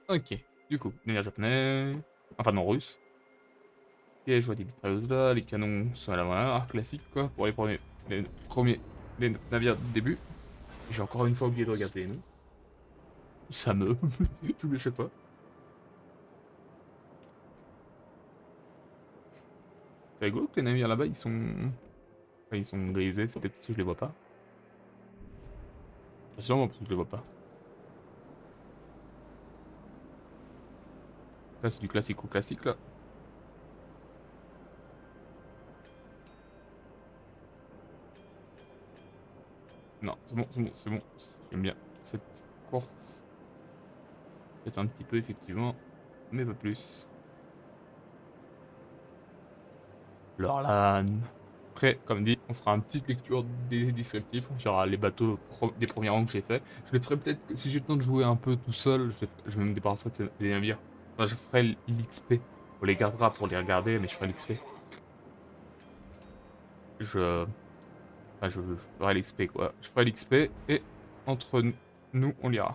Ok, du coup, navire japonais. Enfin, non, russe. Et je vois des mitrailleuses là, les canons sont à la main, arc classique quoi, pour les navires de début. J'ai encore une fois oublié de regarder les noms. Ça me. J'oublie à chaque fois. C'est rigolo que les navires là-bas ils sont. Enfin, ils sont grisés, c'est peut-être parce que je les vois pas. C'est sûrement parce que je les vois pas. Là c'est du classique là. Non, c'est bon. J'aime bien cette course. Peut-être un petit peu effectivement, mais pas plus. Alors là... Après, comme dit, on fera une petite lecture des descriptifs, on verra les bateaux des premiers rangs que j'ai fait. Je les ferai peut-être, si j'ai le temps de jouer un peu tout seul, je vais me débarrasser des navires. Enfin, je ferai l'XP. On les gardera pour les regarder, mais je ferai l'XP. Enfin, je ferai l'XP quoi. Je ferai l'XP et entre nous, on lira.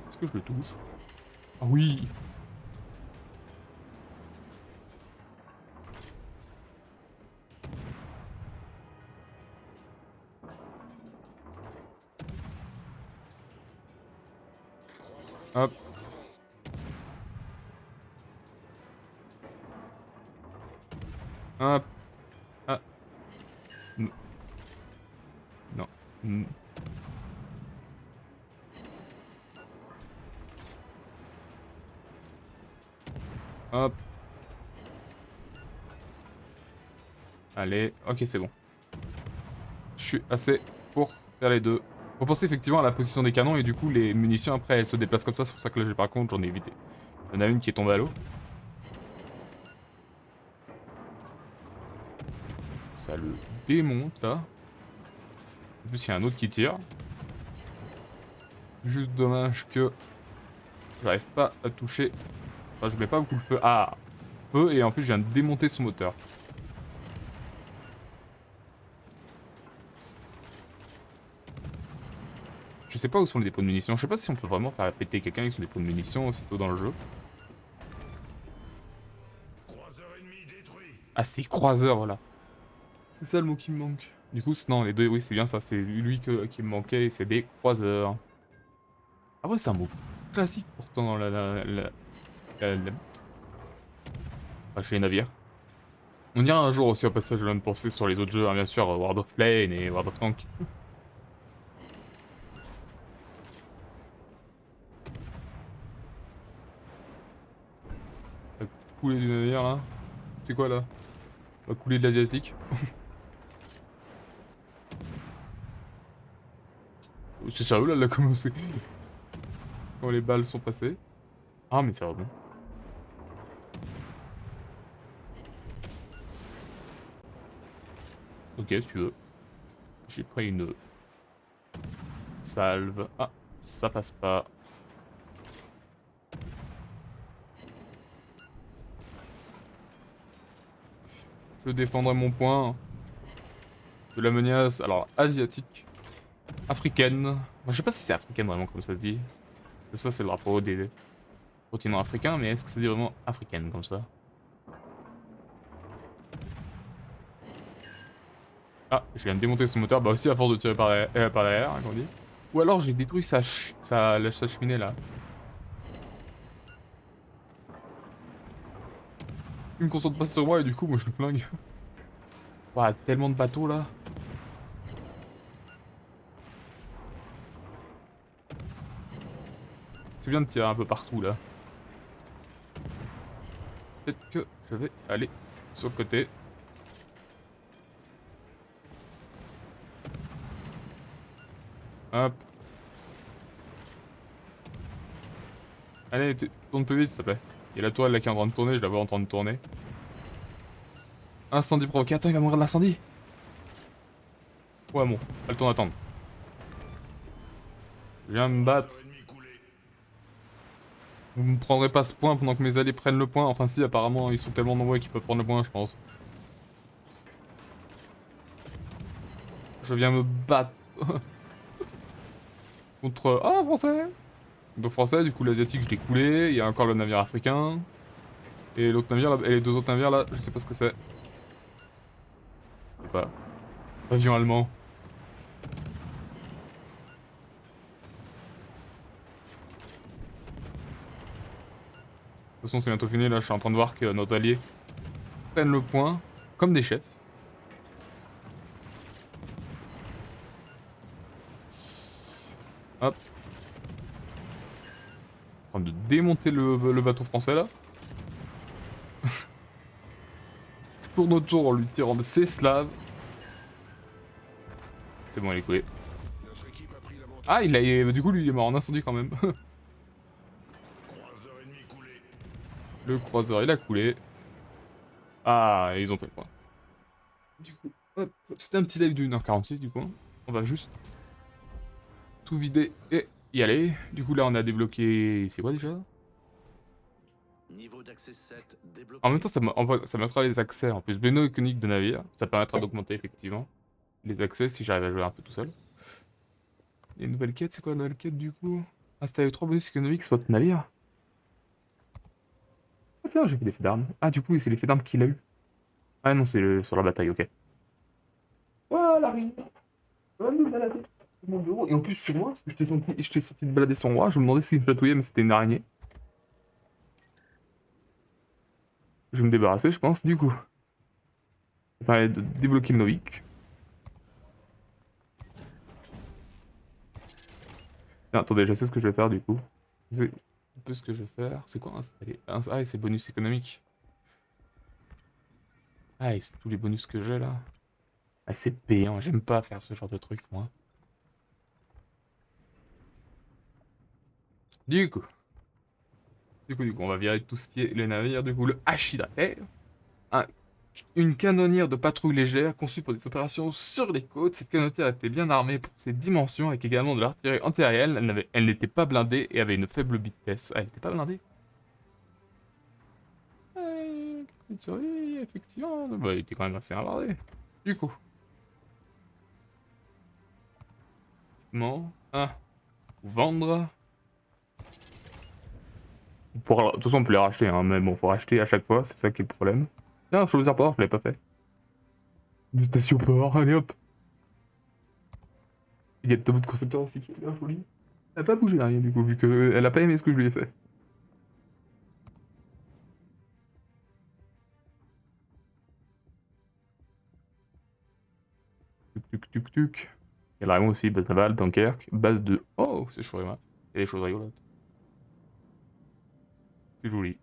Est-ce que je le touche? Ah oui! Hop. Hop. Ah. Non. Hop. Allez, ok c'est bon. Je suis assez pour faire les deux. Faut penser effectivement à la position des canons et du coup les munitions après elles se déplacent comme ça, c'est pour ça que là j'ai par contre j'en ai évité. Il y en a une qui est tombée à l'eau. Ça le démonte là. En plus il y a un autre qui tire. Juste dommage que j'arrive pas à toucher. Enfin je mets pas beaucoup le feu. Ah, peu et en plus je viens de démonter son moteur. Je sais pas où sont les dépôts de munitions. Je sais pas si on peut vraiment faire péter quelqu'un avec son dépôt de munitions aussitôt dans le jeu. Croiseur ennemi détruit. Ah, c'est croiseur, voilà. C'est ça le mot qui me manque. Du coup, non, les deux, oui, c'est bien ça. C'est lui qui me manquait et c'est des croiseurs. Ah ouais, c'est un mot classique pourtant dans chez les navires. On ira un jour aussi au passage, je viens de penser sur les autres jeux, hein, bien sûr, World of Plane et World of Tanks. La coulée du navire là. C'est quoi là? La coulée de l'asiatique. C'est ça où là, elle a commencé. Quand les balles sont passées. Ah mais ça va bon. Ok si tu veux. J'ai pris une salve. Ah, ça passe pas. Je défendrai mon point. De la menace, alors asiatique. Africaine. Enfin, je sais pas si c'est africaine vraiment comme ça se dit. Ça c'est le drapeau des continents africains, mais est-ce que ça dit vraiment africaine comme ça? Ah, je viens de démonter son moteur, bah aussi à force de tirer par derrière, hein, comme on dit. Ou alors j'ai détruit sa cheminée là. Il me concentre pas sur moi et du coup moi je le flingue. Ouah, tellement de bateaux là. C'est bien de tirer un peu partout là. Peut-être que je vais aller sur le côté. Hop. Allez, tourne plus vite s'il te plaît. Il y a la tourelle là qui est en train de tourner, je la vois en train de tourner. Incendie provoqué. Attends, il va mourir de l'incendie. Ouais bon, pas le temps d'attendre. Je viens me battre. Vous me prendrez pas ce point pendant que mes alliés prennent le point. Enfin si, apparemment ils sont tellement nombreux qu'ils peuvent prendre le point, je pense. Je viens me battre. Contre... Ah, français. Donc français, du coup l'asiatique je l'ai coulé. Il y a encore le navire africain. Et l'autre navire là, et les deux autres navires là, je sais pas ce que c'est. Je sais pas. Pavillon allemand. De toute façon c'est bientôt fini, là je suis en train de voir que nos alliés prennent le point comme des chefs. Hop. En train de démonter le bateau français là. Je tourne autour en lui tirant de ses slaves. C'est bon, il est coulé. Notre équipe a pris l'avantage. Ah, il a... du coup lui il est mort en incendie quand même. Croiseur ennemi coulé. Le croiseur, il a coulé. Ah, ils ont pris le point. Du coup, hop, c'était un petit live de 1h46 du coup. On va juste tout vider et y aller. Du coup, là, on a débloqué... C'est quoi déjà? Niveau d'accès 7 débloqué. En même temps, ça mettra les accès. En plus, Beno iconique de navire. Ça permettra d'augmenter effectivement les accès si j'arrive à jouer un peu tout seul. Et une nouvelle quête, c'est quoi la nouvelle quête du coup? Installer 3 bonus économiques sur votre navire. Ah tiens, j'ai fait des faits d'armes. Ah du coup, c'est l'effet d'armes qu'il a eu. Ah non, c'est sur la bataille, ok. Voilà, rien. Va me balader sur mon bureau. Et en plus, sur moi, parce que je t'ai senti te balader sur moi, je me demandais si me chatouillait, mais c'était une araignée. Je vais me débarrasser, je pense, du coup. Ça permet de débloquer le Novik. Ah, attendez, je sais ce que je vais faire du coup. Je sais un peu ce que je vais faire. C'est quoi installer? Ah, et c'est bonus économique. Ah, et c'est tous les bonus que j'ai là. Ah, c'est payant, j'aime pas faire ce genre de truc, moi. Du coup. On va virer tout ce qui est les navires. Du coup, le Ashida Air. Une canonnière de patrouille légère conçue pour des opérations sur les côtes. Cette canonnière était bien armée pour ses dimensions avec également de l'artillerie antiaérienne. Elle n'était pas blindée et avait une faible vitesse. Ah, elle n'était pas blindée? Oui, effectivement. Bah, il était quand même assez blindé. Du coup. Non. Ah. Vendre. De toute façon, on peut les racheter, hein, mais bon, faut racheter à chaque fois, c'est ça qui est le problème. Non, chose à port, je l'avais pas fait. Une station port, allez hop. Il y a le tableau de concepteur aussi qui est bien joli. Elle a pas bougé là, rien du coup, vu qu'elle a pas aimé ce que je lui ai fait. Tuc. Il y a vraiment aussi base navale, Dunkerque, base de... Oh, c'est chouette, il y a des choses rigolotes. C'est joli.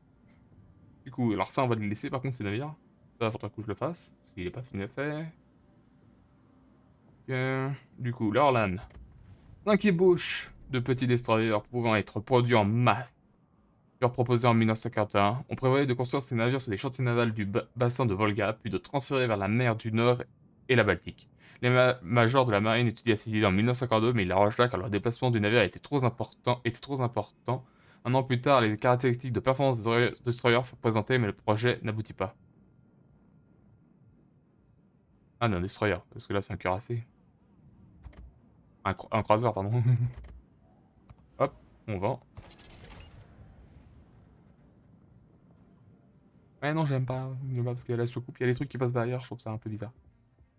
Du coup, alors ça, on va le laisser par contre, ces navires. Ça, faudra que je le fasse, parce qu'il est pas fini à faire. Du coup, l'Orlan. 5 ébauches de petits destroyers pouvant être produits en masse. Proposés en 1941. On prévoyait de construire ces navires sur des chantiers navals du bassin de Volga, puis de transférer vers la mer du Nord et la Baltique. Les majors de la marine étudiaient cette idée en 1952, mais ils la rejetaient car le déplacement du navire était trop important. Un an plus tard, les caractéristiques de performance des destroyers furent présentées, mais le projet n'aboutit pas. Ah non, un destroyer, parce que là c'est un cuirassé. Un croiseur, pardon. Hop, on vend. Ouais, non, j'aime pas. J'aime pas parce qu'il y a la soucoupe, il y a les trucs qui passent derrière, je trouve ça un peu bizarre.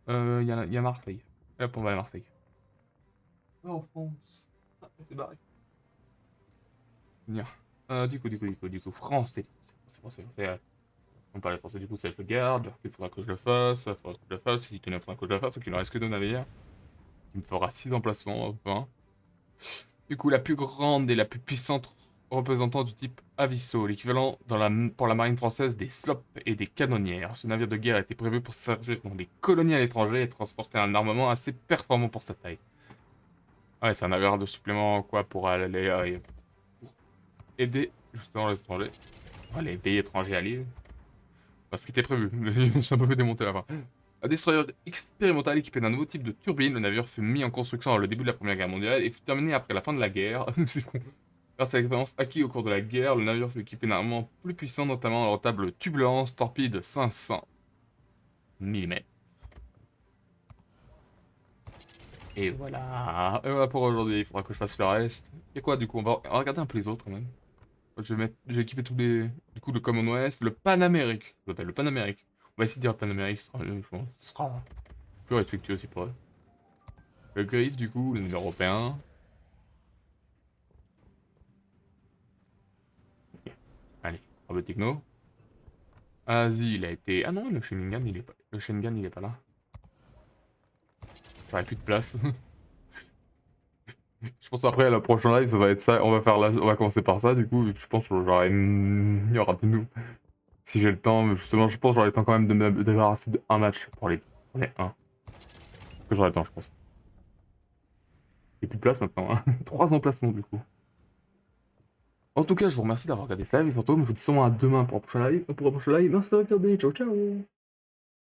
Il y a Marseille. Hop, on va à Marseille. En France. Ah, c'est barré. Venir. Du coup, France, c'est on parle français, du coup, ça je le garde. Il faudra que je le fasse, Si tu n'as pas que je le fasse, c'est qu'il ne reste que 2 navires. Il me fera 6 emplacements, enfin. Du coup, la plus grande et la plus puissante représentant du type Aviso, l'équivalent pour la marine française des slops et des canonnières. Ce navire de guerre était prévu pour servir dans des colonies à l'étranger et transporter un armement assez performant pour sa taille. Ouais, c'est un navire de supplément, quoi, pour aller pour aider justement les étrangers. Enfin, les pays étrangers à l'île. Parce ce qui était prévu, mais c'est un peu fait démonter à la fin. Un destroyer expérimental équipé d'un nouveau type de turbine, le navire fut mis en construction au début de la Première Guerre mondiale et fut terminé après la fin de la guerre. C'est con. Grâce à l'expérience acquise au cours de la guerre, le navire fut équipé d'un armement plus puissant, notamment un retable tube-lance torpille de 500 mm. Et voilà. Et voilà pour aujourd'hui, il faudra que je fasse le reste. Et quoi du coup, on va regarder un peu les autres quand même. Je vais équiper tous les... Du coup, le Commonwealth, le Panamérique. Ça s'appelle le Panamérique. On va essayer de dire le Panamérique, ce sera plus respectueux aussi pour eux. Le Griff, du coup, le navire européen. Allez, un peu techno. Asie, il a été... Ah non, le Schengen, il est pas... Le Schengen, il est pas là. J'aurais plus de place. Je pense après, la prochaine live, ça va être ça. On va commencer par ça, du coup. Je pense que j'aurai... Il y aura de nous. Si j'ai le temps, mais justement, je pense que j'aurai le temps quand même de me débarrasser d'un match pour les 1. Que j'aurai le temps, je pense. Il n'y a plus de place maintenant, hein. 3 emplacements, du coup. En tout cas, je vous remercie d'avoir regardé ça, les fantômes. Je vous dis sûrement à demain pour un prochain live. Merci d'avoir regardé. Ciao, ciao.